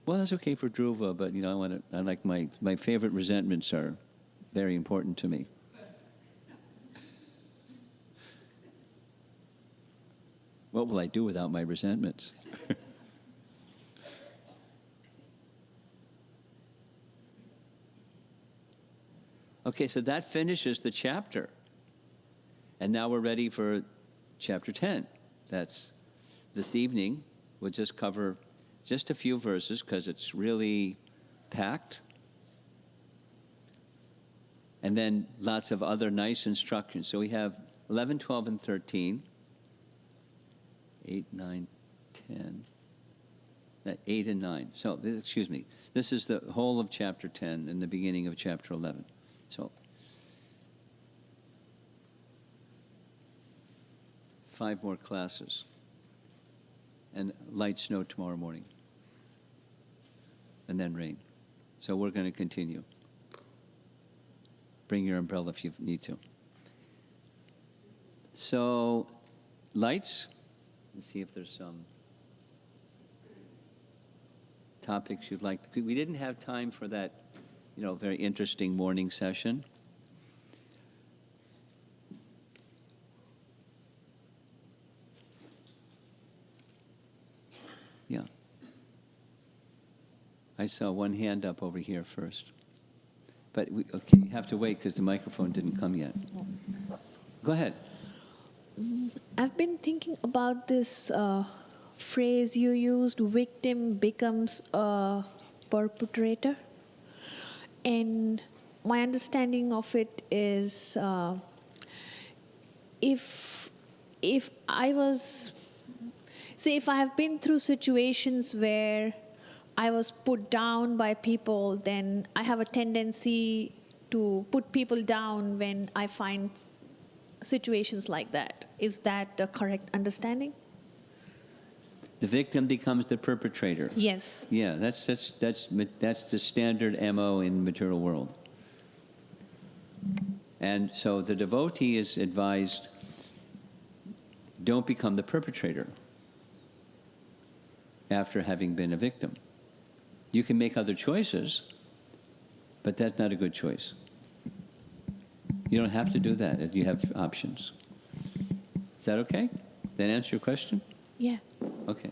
Well, that's okay for Dhruva, but I like my favorite resentments are very important to me. What will I do without my resentments? Okay, so that finishes the chapter. And now we're ready for chapter 10. That's this evening. We'll just cover just a few verses because it's really packed. And then lots of other nice instructions. So we have 11, 12, and 13. 8, 9, 10. 8 and 9. So, excuse me. This is the whole of chapter 10 and the beginning of chapter 11. So, 5 more classes. And light snow tomorrow morning. And then rain. So we're going to continue. Bring your umbrella if you need to. So, lights. Let's see if there's some topics you'd like. We didn't have time for that, very interesting morning session. Yeah. I saw one hand up over here first. But okay, you have to wait because the microphone didn't come yet. Go ahead. I've been thinking about this phrase you used, victim becomes a perpetrator. And my understanding of it is if I was, say, if I have been through situations where I was put down by people, then I have a tendency to put people down when I find situations like that. Is that a correct understanding? The victim becomes the perpetrator. Yes. Yeah, that's the standard MO in the material world. And so the devotee is advised, don't become the perpetrator after having been a victim. You can make other choices, but that's not a good choice. You don't have to do that. You have options. Is that okay? That answer your question? Yeah. Okay.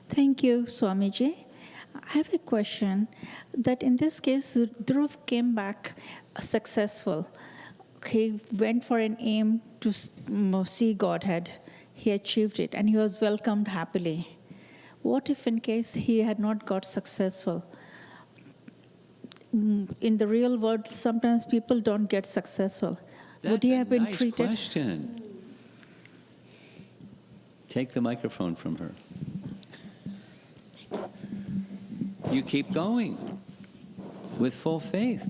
Thank you, Swamiji. I have a question that in this case, Dhruva came back successful. He went for an aim to see Godhead. He achieved it, and he was welcomed happily. What if in case he had not got successful? In the real world, sometimes people don't get successful. Would he have been That's a nice question. Take the microphone from her. You keep going with full faith.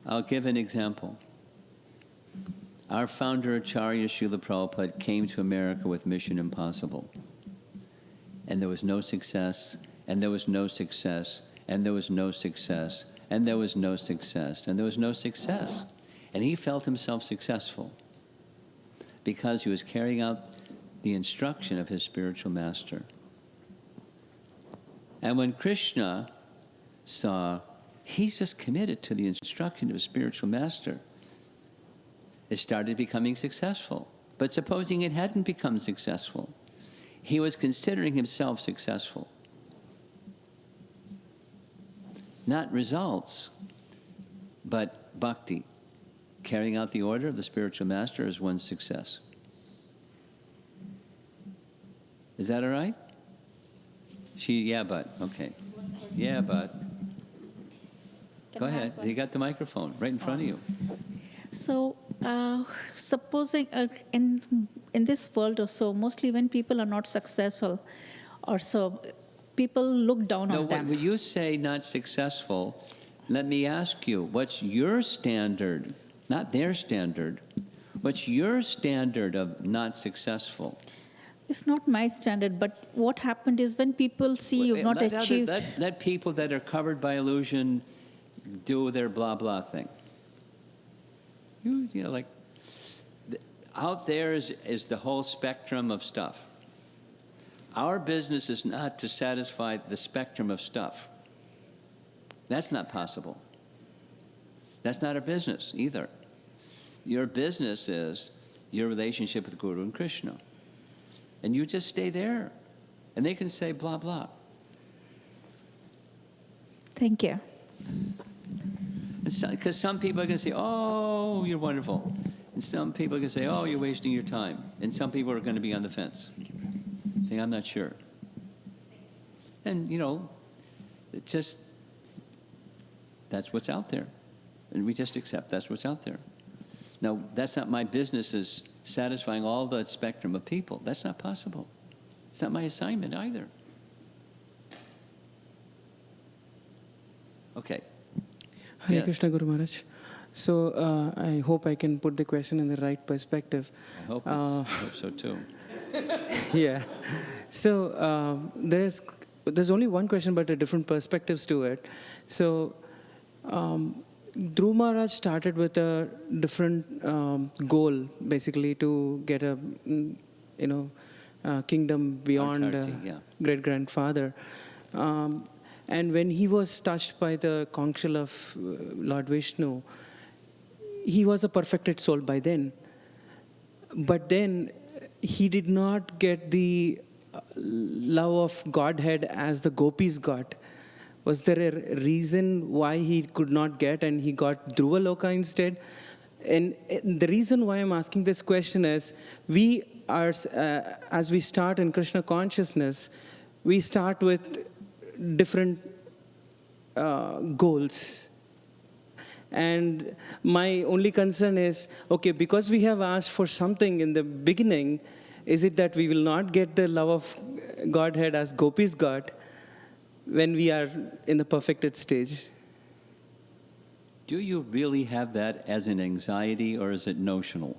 I'll give an example. Our founder, Acharya Srila Prabhupada, came to America with Mission Impossible. And there was no success, and there was no success, and there was no success, and there was no success, and there was no success. And he felt himself successful because he was carrying out the instruction of his spiritual master. And when Krishna saw he's just committed to the instruction of his spiritual master, it started becoming successful. But supposing it hadn't become successful, he was considering himself successful. Not results, but bhakti. Carrying out the order of the spiritual master is one's success. Is that all right? Yeah, but. Okay. Yeah, but. Go ahead. You got the microphone right in front of you. So, supposing in this world or so, mostly when people are not successful, or so, people look down on them. When you say not successful, let me ask you, what's your standard? Not their standard. What's your standard of not successful? It's not my standard, but what happened is when people see you've not achieved... Let people that are covered by illusion do their blah, blah thing. You know, like, out there is the whole spectrum of stuff. Our business is not to satisfy the spectrum of stuff. That's not possible. That's not our business either. Your business is your relationship with Guru and Krishna. And you just stay there. And they can say blah, blah. Thank you. Because some people are going to say, oh, you're wonderful. And some people are going to say, oh, you're wasting your time. And some people are going to be on the fence, saying, I'm not sure. And, you know, it just, that's what's out there. And we just accept that's what's out there. Now, that's not my business, is satisfying all the spectrum of people. That's not possible. It's not my assignment either. Okay. Hare Yes. Krishna, Guru Maharaj. So I hope I can put the question in the right perspective. I hope so too. Yeah. So there's only one question, but different perspectives to it. So Dhruva Maharaj started with a different goal, basically to get a kingdom beyond great grandfather. And when he was touched by the conchal of Lord Vishnu, he was a perfected soul by then. but then he did not get the love of Godhead as the gopis got. Was there a reason why he could not get and he got Dhruva Loka instead? And the reason why I'm asking this question is, we are, as we start in Krishna consciousness, we start with different goals. And my only concern is, okay, because we have asked for something in the beginning, is it that we will not get the love of Godhead as gopis got when we are in the perfected stage? Do you really have that as an anxiety, or is it notional?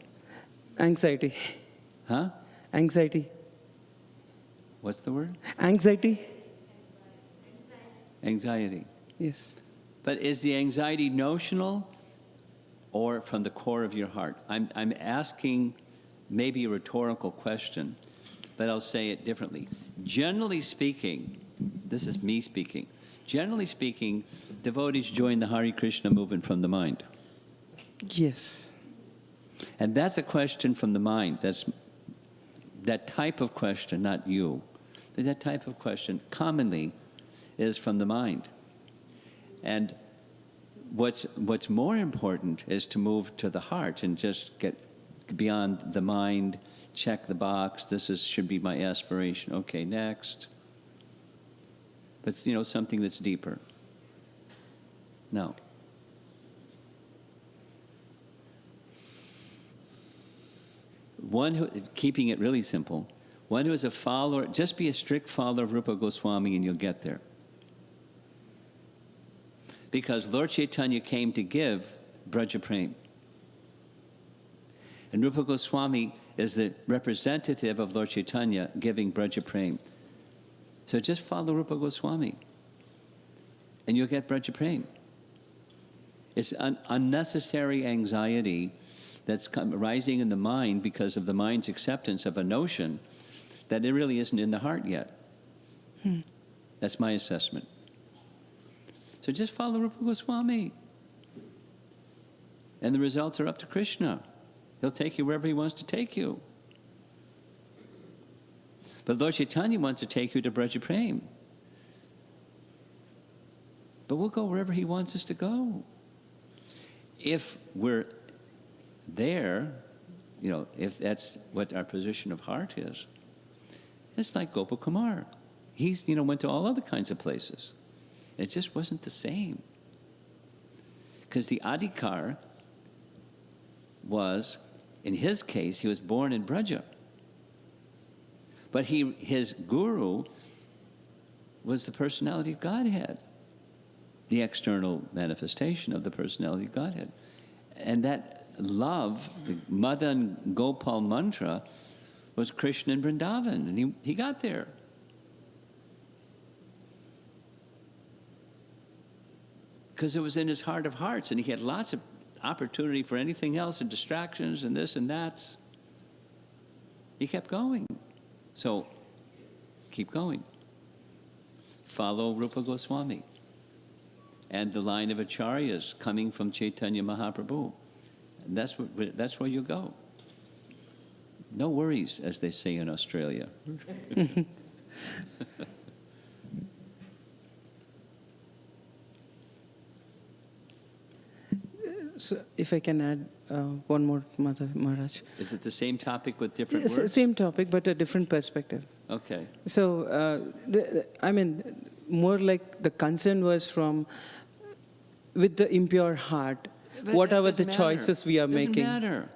Anxiety. Huh? Anxiety. What's the word? Anxiety. Anxiety. Yes. But is the anxiety notional or from the core of your heart? I'm asking maybe a rhetorical question, but I'll say it differently. Generally speaking, this is me speaking, generally speaking, devotees join the Hare Krishna movement from the mind. Yes. And that's a question from the mind. That's that type of question, not you. But that type of question commonly is from the mind. And what's more important is to move to the heart and just get beyond the mind, check the box, should be my aspiration, okay, next. But something that's deeper. No. One who, keeping it really simple, one who is a follower, just be a strict follower of Rupa Goswami and you'll get there. Because Lord Chaitanya came to give Braja Prem. And Rupa Goswami is the representative of Lord Chaitanya giving Braja Prem. So just follow Rupa Goswami and you'll get Braja Prem. It's unnecessary anxiety that's rising in the mind because of the mind's acceptance of a notion that it really isn't in the heart yet. That's my assessment. So just follow Rupa Goswami. And the results are up to Krishna. He'll take you wherever he wants to take you. But Lord Chaitanya wants to take you to Braja Prem. But we'll go wherever he wants us to go. If we're there, if that's what our position of heart is, it's like Gopal Kumar. He's, went to all other kinds of places. It just wasn't the same. Because the Adhikar was, in his case, he was born in Braja. But his guru was the personality of Godhead, the external manifestation of the personality of Godhead. And that love, the Madan Gopal mantra, was Krishna in Vrindavan, and he got there. Because it was in his heart of hearts, and he had lots of opportunity for anything else and distractions and this and that. He kept going. So, keep going. Follow Rupa Goswami and the line of acharyas coming from Chaitanya Mahaprabhu. And that's where you go. No worries, as they say in Australia. So if I can add one more, Maharaj. Is it the same topic with different words? Same topic, but a different perspective. Okay. So, more like the concern was with the impure heart. But What are the doesn't choices matter. we are making? Doesn't matter.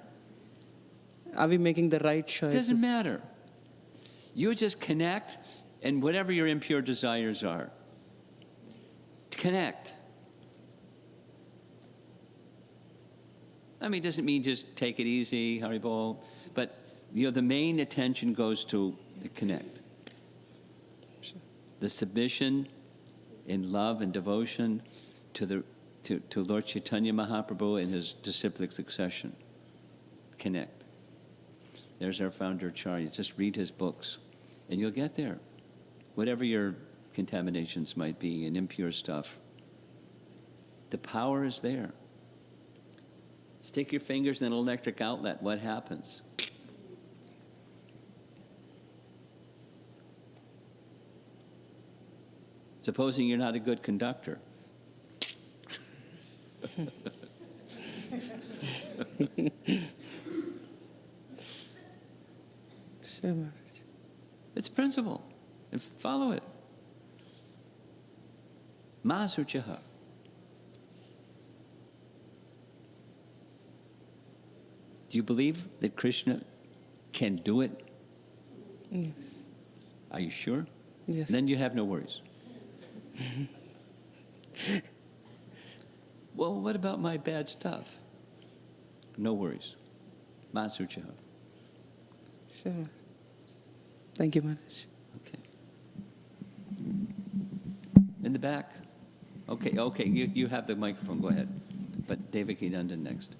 Are we making the right choices? Doesn't matter. You just connect, and whatever your impure desires are, connect. It doesn't mean just take it easy, Haribol, but the main attention goes to the connect. The submission in love and devotion to Lord Chaitanya Mahaprabhu and his disciplic succession. Connect. There's our founder Acharya. Just read his books and you'll get there. Whatever your contaminations might be and impure stuff, the power is there. Stick your fingers in an electric outlet, what happens? Supposing you're not a good conductor. Sure, Maharaj. It's principle. And follow it. Masuchaha. Do you believe that Krishna can do it? Yes. Are you sure? Yes. Then you have no worries. Well, what about my bad stuff? No worries. Masuchaha. Sure. Thank you, Maharaj. Okay. In the back. Okay, you have the microphone, go ahead. But Devaki Nandan next.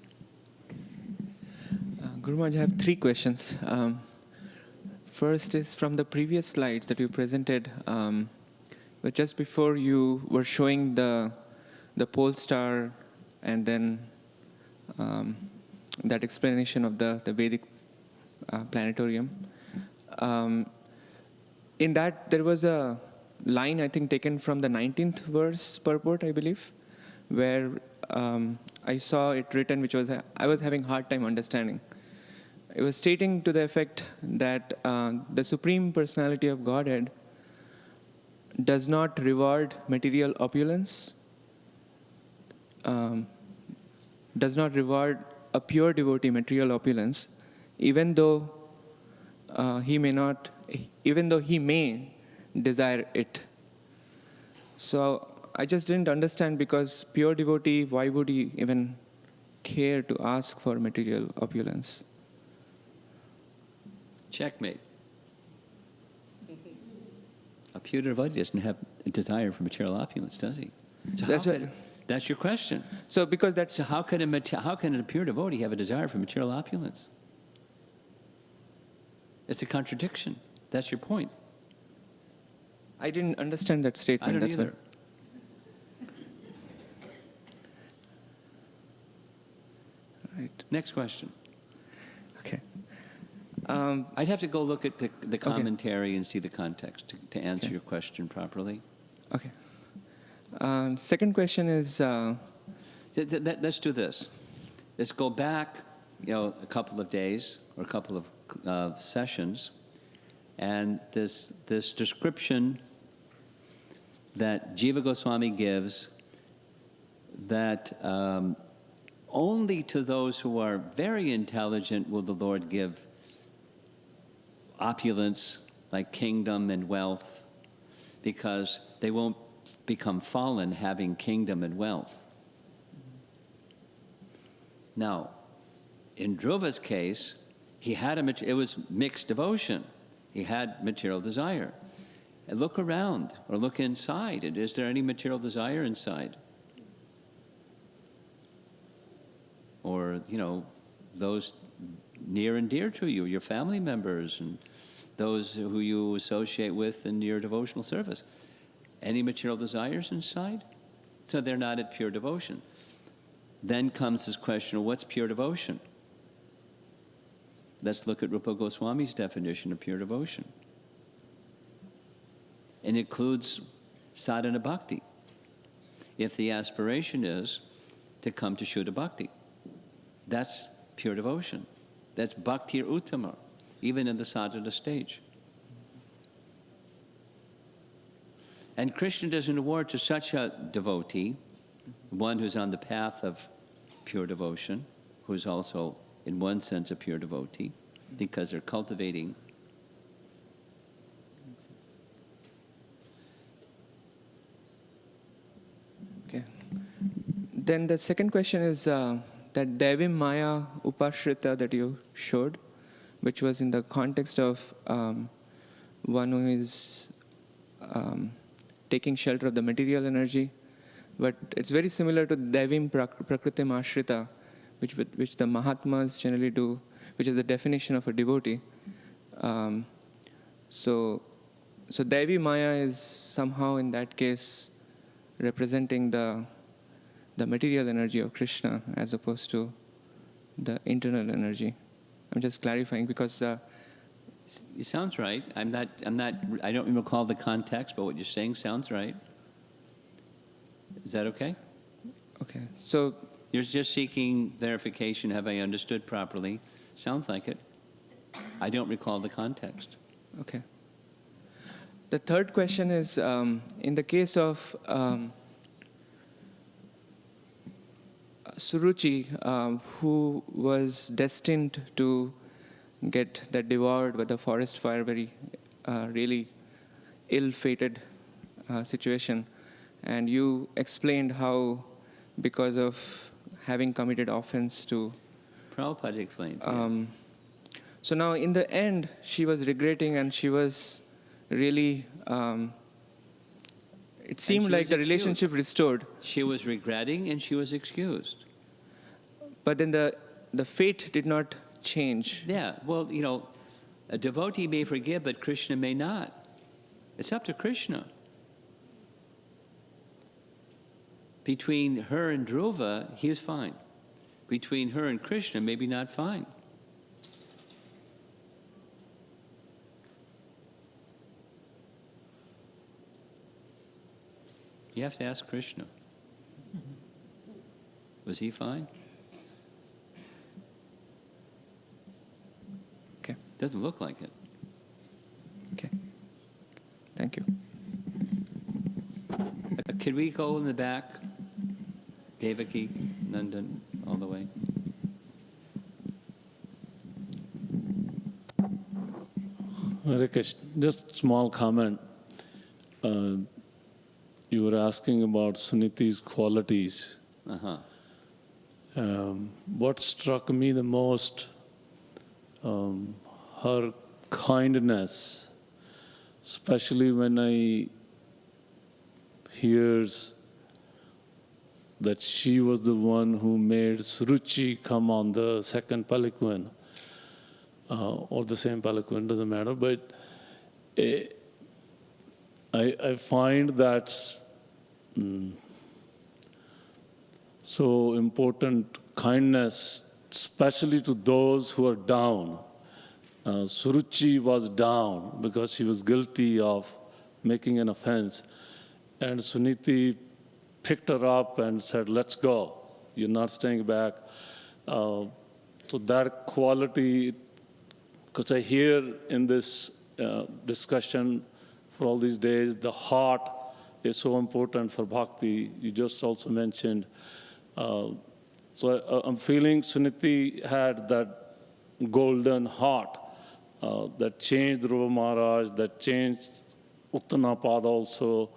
Guru Maharaj, I have 3 questions. First is from the previous slides that you presented, but just before you were showing the pole star and then that explanation of the Vedic planetarium. In that, there was a line, I think, taken from the 19th verse purport, I believe, where I saw it written, which was, I was having a hard time understanding. It was stating to the effect that the Supreme Personality of Godhead does not reward material opulence, does not reward a pure devotee material opulence, even though he may desire it. So I just didn't understand, because pure devotee, why would he even care to ask for material opulence? Checkmate. A pure devotee doesn't have a desire for material opulence, does he? So that's your question. So because that's... So how can a pure devotee have a desire for material opulence? It's a contradiction. That's your point. I didn't understand that statement. I don't that's either. Right. Next question. Okay. I'd have to go look at the commentary and see the context to answer your question properly. Okay. Second question is... Let's do this. Let's go back, a couple of days or a couple of sessions, and this description that Jiva Goswami gives, that only to those who are very intelligent will the Lord give opulence, like kingdom and wealth, because they won't become fallen having kingdom and wealth. Now, in Dhruva's case, it was mixed devotion. He had material desire. And look around or look inside. Is there any material desire inside? Or, those near and dear to you, your family members and those who you associate with in your devotional service. Any material desires inside? So they're not at pure devotion. Then comes this question of what's pure devotion? Let's look at Rupa Goswami's definition of pure devotion. It includes sadhana bhakti, if the aspiration is to come to Shuddha bhakti. That's pure devotion. That's bhaktir uttama, even in the sadhana stage. And Krishna doesn't award to such a devotee, one who's on the path of pure devotion, who's also, in one sense, a pure devotee, because they're cultivating. Okay. Then the second question is that Devim Maya Upashrita that you showed, which was in the context of one who is taking shelter of the material energy. But it's very similar to Devim Prakritim Ashrita, which the Mahatmas generally do, which is the definition of a devotee. So Devi Maya is somehow in that case representing the material energy of Krishna as opposed to the internal energy. I'm just clarifying because... It sounds right. I don't recall the context, but what you're saying sounds right. Is that okay? Okay. So, You're just seeking verification. Have I understood properly? Sounds like it. I don't recall the context. okay. The third question is, in the case of Suruchi, who was destined to get that devoured by the forest fire, very really ill-fated situation, and you explained how, because of having committed offense to, Prabhupada explained. Yeah. so now in the end, she was regretting, and she was really. It seemed she like was the excused. relationship restored, She was regretting and she was excused. but then the fate did not change. Yeah, well, you know, a devotee may forgive, but Krishna may not. It's up to Krishna. Between her and Dhruva, he is fine. Between her and Krishna, maybe not fine. You have to ask Krishna. Was he fine? Okay. Doesn't look like it. Okay. Thank you. Could we go in the back? Devaki, Nandan, all the way. Hare Krishna. Just small comment. You were asking about Suniti's qualities. Uh-huh. What struck me the most, her kindness, especially when I hears that she was the one who made Suruchi come on the second palanquin, or the same palanquin, doesn't matter. But I find that's so important, kindness, especially to those who are down. Suruchi was down because she was guilty of making an offense. And Suniti picked her up and said, let's go. You're not staying back. So that quality, because I hear in this discussion for all these days, the heart is so important for bhakti. You just also mentioned. So I'm feeling Suniti had that golden heart that changed Dhruva Maharaj, that changed Uttanapada also,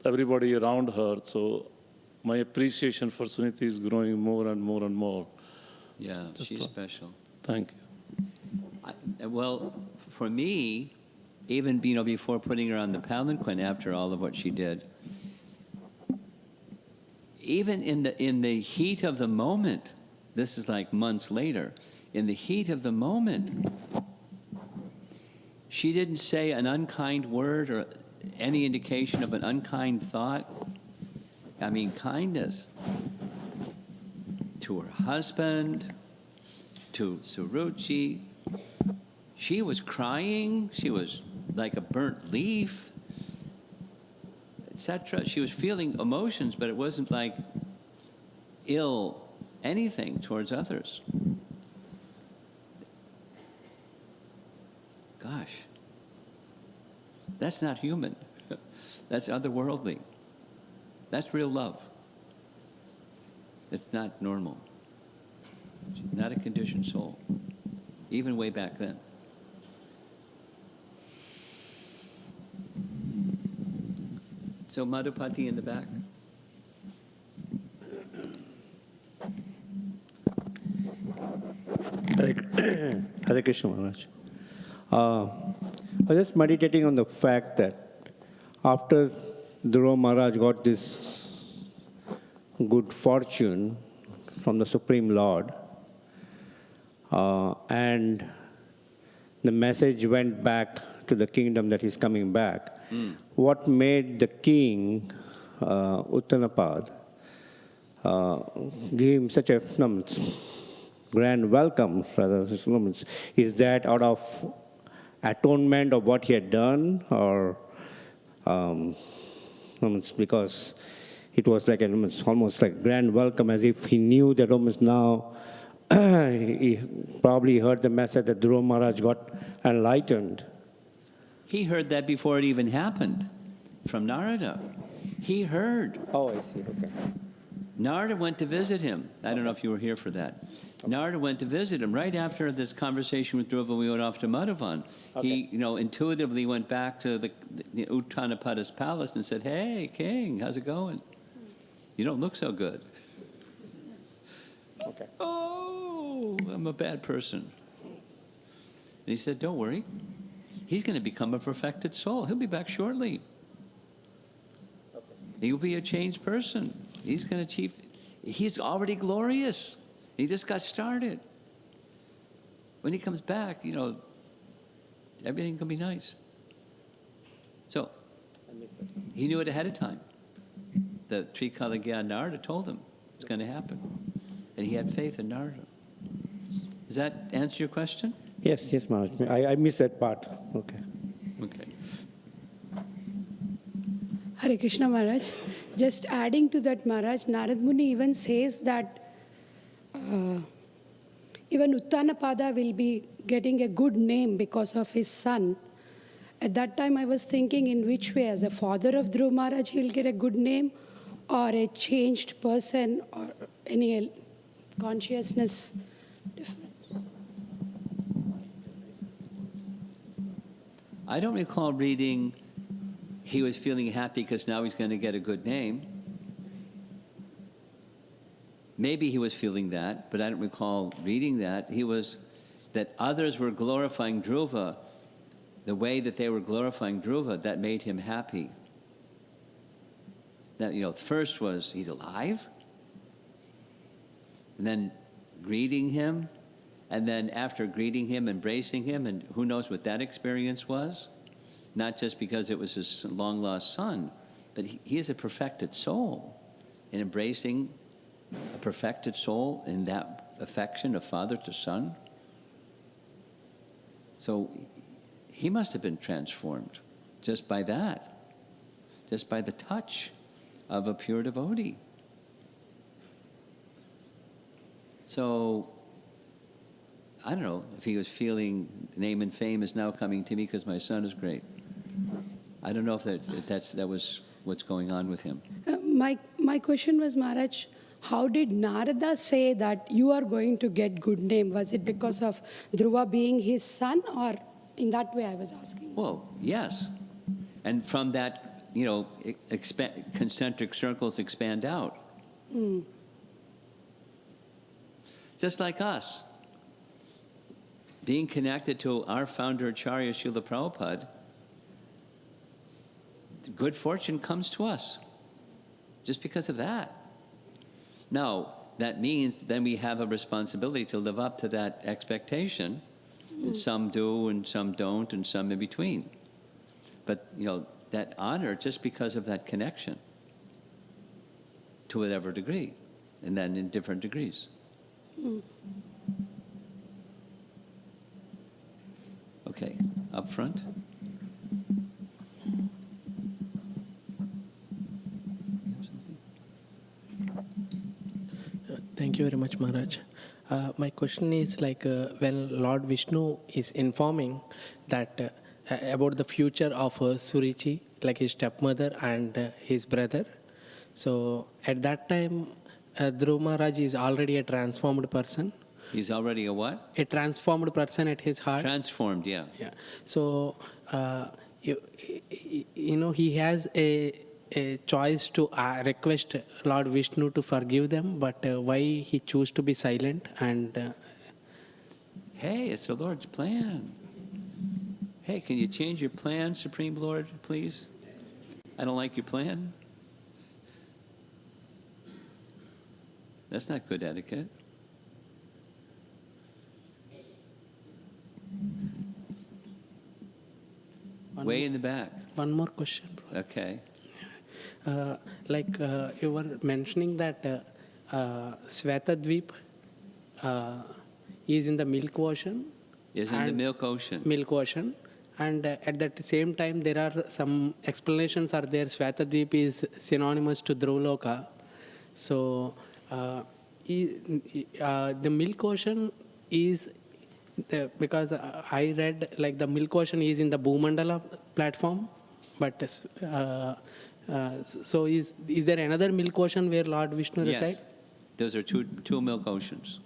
everybody around her. So my appreciation for Suniti is growing more and more and more. Yeah, Just she's one. special. Thank you. Well, for me, even before putting her on the palanquin, after all of what she did, even in the heat of the moment, this is like months later, in the heat of the moment, she didn't say an unkind word or any indication of an unkind thought. I mean, kindness to her husband, to Suruchi. She was crying. She was like a burnt leaf, etc. She was feeling emotions, but it wasn't like ill anything towards others. Gosh, that's not human. That's otherworldly. That's real love. It's not normal. It's not a conditioned soul, even way back then. So Madhupati in the back. Hare Krishna Maharaj. I was just meditating on the fact that after Dhruva Maharaj got this good fortune from the Supreme Lord, and the message went back to the kingdom that he's coming back, what made the king, Uttanapada, give him such a grand welcome, rather, is that out of atonement of what he had done, or because it was like almost like grand welcome, as if he knew that almost now he probably heard the message that Dhruva Maharaj got enlightened. He heard that before it even happened from Narada. He heard. Oh, I see. Okay. Narada went to visit him. I don't know if you were here for that. Narada went to visit him right after this conversation with Dhruva. We went off to Madhavan. He, intuitively went back to the Uttanapada's palace and said, "Hey, king, how's it going? You don't look so good." Okay. Oh, I'm a bad person. And he said, "Don't worry. He's going to become a perfected soul. He'll be back shortly. He'll be a changed person. He's going to achieve. He's already glorious. He just got started. When he comes back, everything can be nice." So he knew it ahead of time. The Trikalagya Narada told him it's going to happen. And he had faith in Narada. Does that answer your question? Yes, Maharaj. I missed that part. Okay. Okay. Hare Krishna Maharaj. Just adding to that, Maharaj, Narad Muni even says that even Uttanapada will be getting a good name because of his son. At that time, I was thinking in which way, as a father of Dhruva Maharaj, he will get a good name, or a changed person, or any consciousness difference. I don't recall reading he was feeling happy because now he's going to get a good name. Maybe he was feeling that, but I don't recall reading that. That others were glorifying Dhruva, the way that they were glorifying Dhruva, that made him happy. That, first was he's alive, and then greeting him, and then after greeting him, embracing him, and who knows what that experience was? Not just because it was his long-lost son, but he is a perfected soul. And embracing a perfected soul in that affection of father to son. So he must have been transformed just by that, just by the touch of a pure devotee. So I don't know if he was feeling name and fame is now coming to me because my son is great. I don't know if that was what's going on with him. My question was, Maharaj, how did Narada say that you are going to get good name? Was it because of Dhruva being his son, or in that way I was asking? Well, yes. And from that, concentric circles expand out. Mm. Just like us. Being connected to our founder, Acharya Srila Prabhupada, good fortune comes to us just because of that. Now, that means then we have a responsibility to live up to that expectation. And some do, and some don't, and some in between. But, that honor just because of that connection to whatever degree, and then in different degrees. Mm. Okay, up front. Thank you very much, Maharaj. My question is when Lord Vishnu is informing that about the future of Surichi, like his stepmother and his brother. So at that time, Dhruva Maharaj is already a transformed person. He's already a what? A transformed person at his heart. Transformed, yeah. Yeah. So, he has a choice to request Lord Vishnu to forgive them, but why he choose to be silent and... Hey, it's the Lord's plan. Hey, can you change your plan, Supreme Lord, please? I don't like your plan. That's not good etiquette. Way in the back. One more question, bro. Okay. You were mentioning that Svetadvip is in the Milk Ocean. Is in the Milk Ocean. Milk Ocean. And at that same time, there are some explanations are there. Svatadvip is synonymous to Dhruvaloka. So the milk ocean is, because I read like the milk ocean is in the Bhumandala platform, but so is there another milk ocean where Lord Vishnu resides? Yes, those are two milk oceans,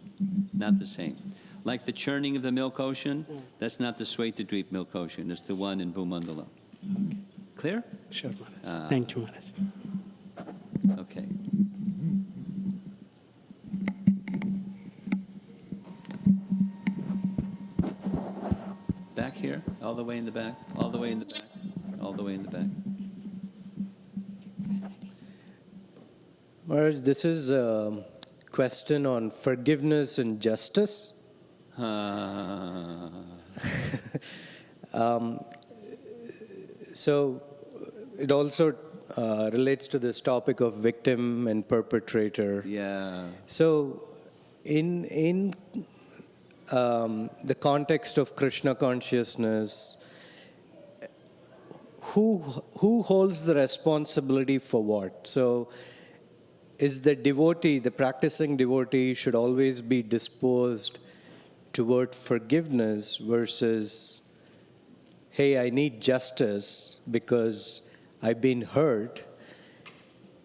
not the same. Like the churning of the milk ocean, that's not the Svetadvip milk ocean. It's the one in Bhumandala. Okay. Clear? Sure, Maharaj. Thank you, Maharaj. Okay. Back here, all the way in the back, all the way in the back, all the way in the back. Maharaj, this is a question on forgiveness and justice. So it also relates to this topic of victim and perpetrator. Yeah. So in the context of Krishna consciousness, who holds the responsibility for what? So is the devotee, the practicing devotee, should always be disposed toward forgiveness versus, hey, I need justice because I've been hurt,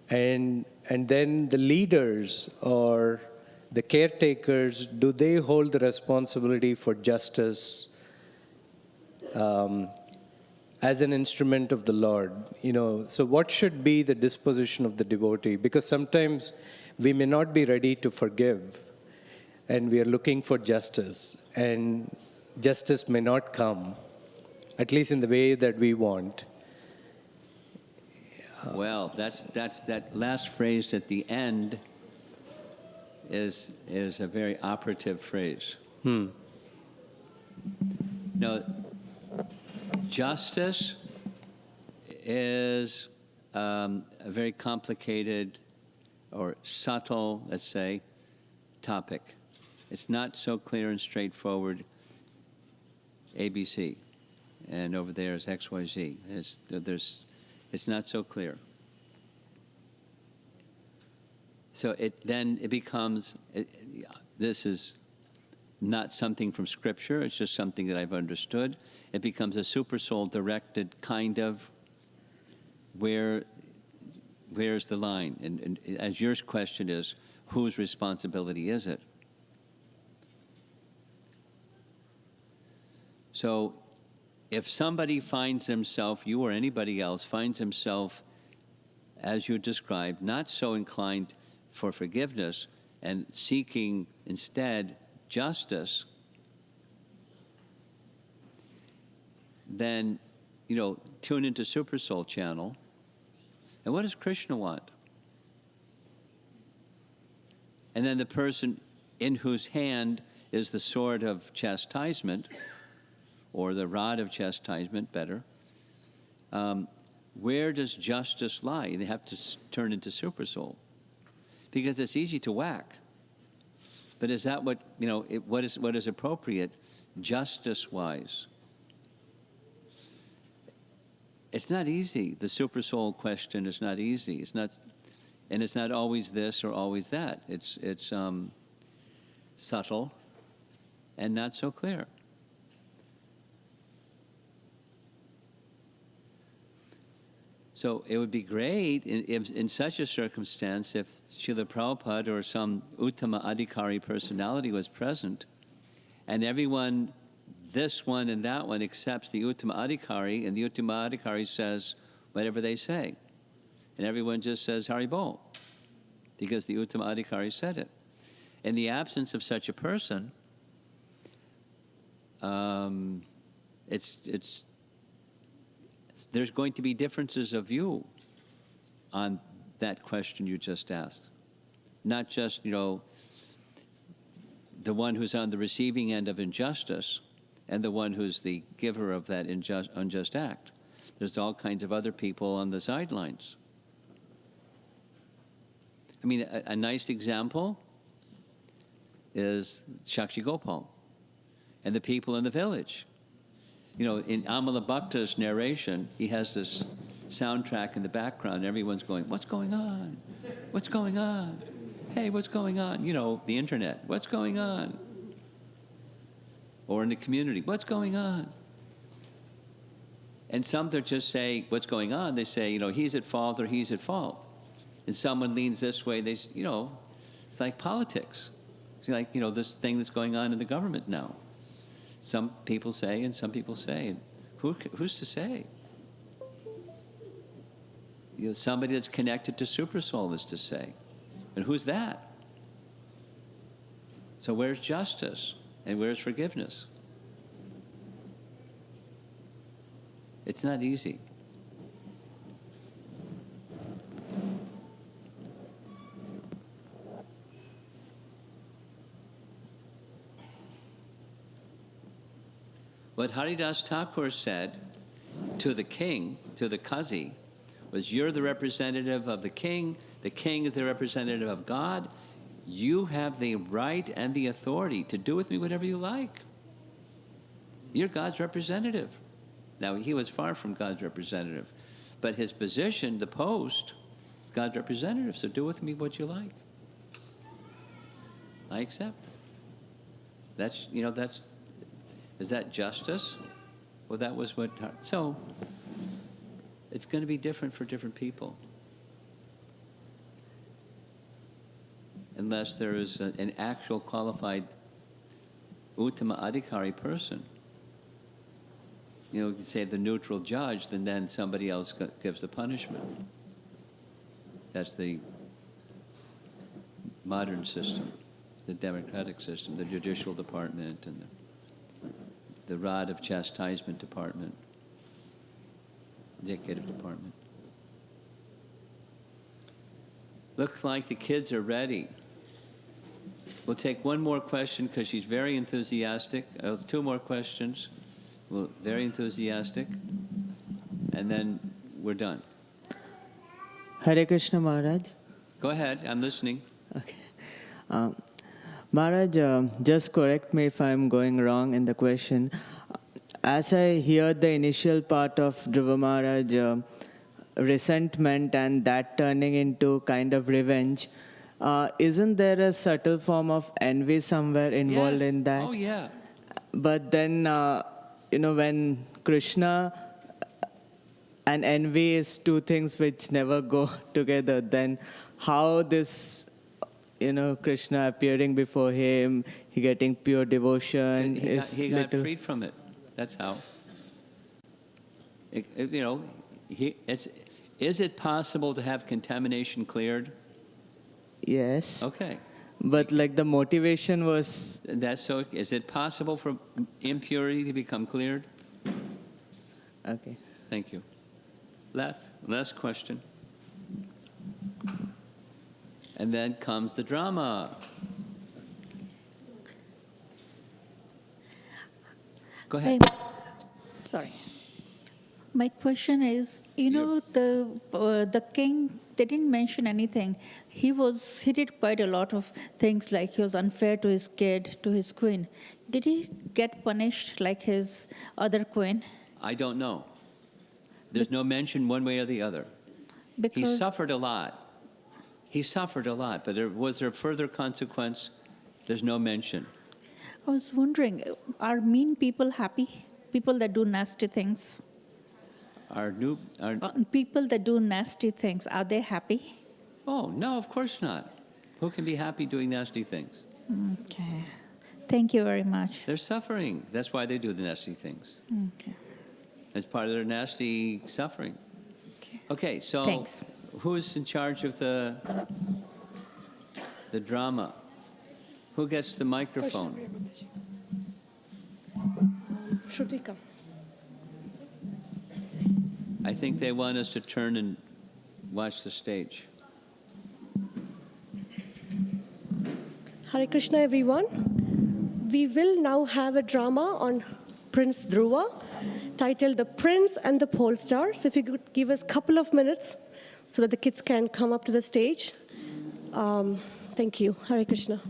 and then the leaders or the caretakers, do they hold the responsibility for justice as an instrument of the Lord? So what should be the disposition of the devotee? Because sometimes we may not be ready to forgive, and we are looking for justice, and justice may not come, at least in the way that we want. Well, that last phrase at the end is a very operative phrase. No, justice is a very complicated or subtle, let's say, topic. It's not so clear and straightforward, ABC, and over there is XYZ. It's not so clear. So it becomes, this is not something from Scripture, it's just something that I've understood. It becomes a super soul directed kind of, where's the line? And as your question is, whose responsibility is it? So if somebody finds himself, you or anybody else, finds himself, as you described, not so inclined for forgiveness and seeking instead justice, then, tune into Super Soul channel. And what does Krishna want? And then the person in whose hand is the sword of chastisement, or the rod of chastisement, better, where does justice lie? They have to turn into Super Soul. Because it's easy to whack. But is that what, what is appropriate justice-wise? It's not easy. The Super Soul question is not easy. It's not always this or always that. It's subtle and not so clear. So it would be great in such a circumstance if Srila Prabhupada or some Uttama Adhikari personality was present, and everyone, this one and that one, accepts the Uttama Adhikari, and the Uttama Adhikari says whatever they say. And everyone just says Hari Bol, because the Uttama Adhikari said it. In the absence of such a person, there's going to be differences of view on that question you just asked. Not just, the one who's on the receiving end of injustice and the one who's the giver of that unjust act. There's all kinds of other people on the sidelines. I mean, a nice example is Shakshi Gopal and the people in the village. You know, in Amala Bhakta's narration, he has this soundtrack in the background. Everyone's going, what's going on? What's going on? Hey, what's going on? You know, the internet, what's going on? Or in the community, what's going on? And some that just say, what's going on? They say, you know, he's at fault or he's at fault. And someone leans this way, you know, it's like politics. It's like, you know, this thing that's going on in the government now. Some people say and some people say. And who's to say? You know, somebody that's connected to Supersoul is to say. And who's that? So where's justice and where's forgiveness? It's not easy. What Haridas Thakur said to the king, to the Kazi, was, you're the representative of the king is the representative of God, you have the right and the authority to do with me whatever you like. You're God's representative. Now, he was far from God's representative, but his position, the post, is God's representative, so do with me what you like. I accept. That's, you know, is that justice? Well, that was what, so it's going to be different for different people. Unless there is an actual qualified Uttama Adhikari person. You know, you could say the neutral judge, then somebody else gives the punishment. That's the modern system, the democratic system, the judicial department and the rod of chastisement department, executive department. Looks like the kids are ready. We'll take one more question because she's very enthusiastic. Two more questions. Well, very enthusiastic. And then we're done. Hare Krishna Maharaj. Go ahead, I'm listening. Okay. Maharaj, just correct me if I'm going wrong in the question. As I hear the initial part of Dhruva Maharaj, resentment and that turning into kind of revenge, isn't there a subtle form of envy somewhere involved in that? Oh, yeah. But then, you know, when Krishna and envy is two things which never go together, then how this, you know, Krishna appearing before him, he getting pure devotion He got freed from it. That's how. You know, is it possible to have contamination cleared? Yes. Okay. But like the motivation was... That's so. Is it possible for impurity to become cleared? Okay. Thank you. Last question. And then comes the drama. Go ahead. Sorry. My question is, you know, the king, they didn't mention anything. He did quite a lot of things, like he was unfair to his kid, to his queen. Did he get punished like his other queen? I don't know. There's no mention one way or the other. He suffered a lot. But was there further consequence? There's no mention. I was wondering, are mean people happy? People that do nasty things? People that do nasty things, are they happy? Oh, no, of course not. Who can be happy doing nasty things? Okay. Thank you very much. They're suffering. That's why they do the nasty things. Okay. It's part of their nasty suffering. Okay, so Thanks. who's in charge of the drama? Who gets the microphone? Shrutika. I think they want us to turn and watch the stage. Hare Krishna, everyone. We will now have a drama on Prince Dhruva, titled The Prince and the Pole Star. So if you could give us a couple of minutes so that the kids can come up to the stage. Thank you. Hare Krishna.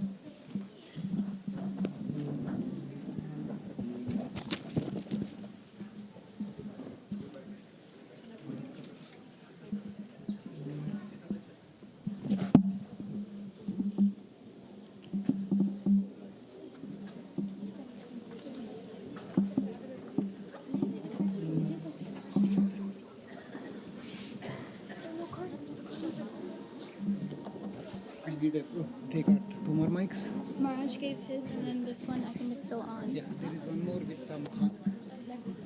did they got two more mics? Maharaj gave his, and then this one I think is still on. Yeah, there is one more with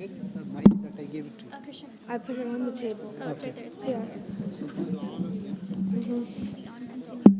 where is the mic that I gave it to? Krishna. I put it on the table. Oh, it's right there. It's Yeah. So these are all of them. Be on, continue.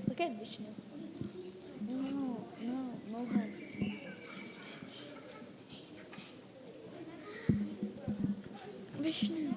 Look at Vishnu. No, Mohan. Vishnu.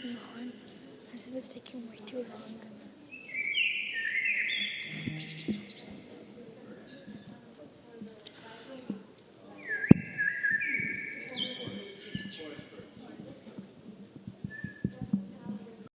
Mohan, this is taking way too long.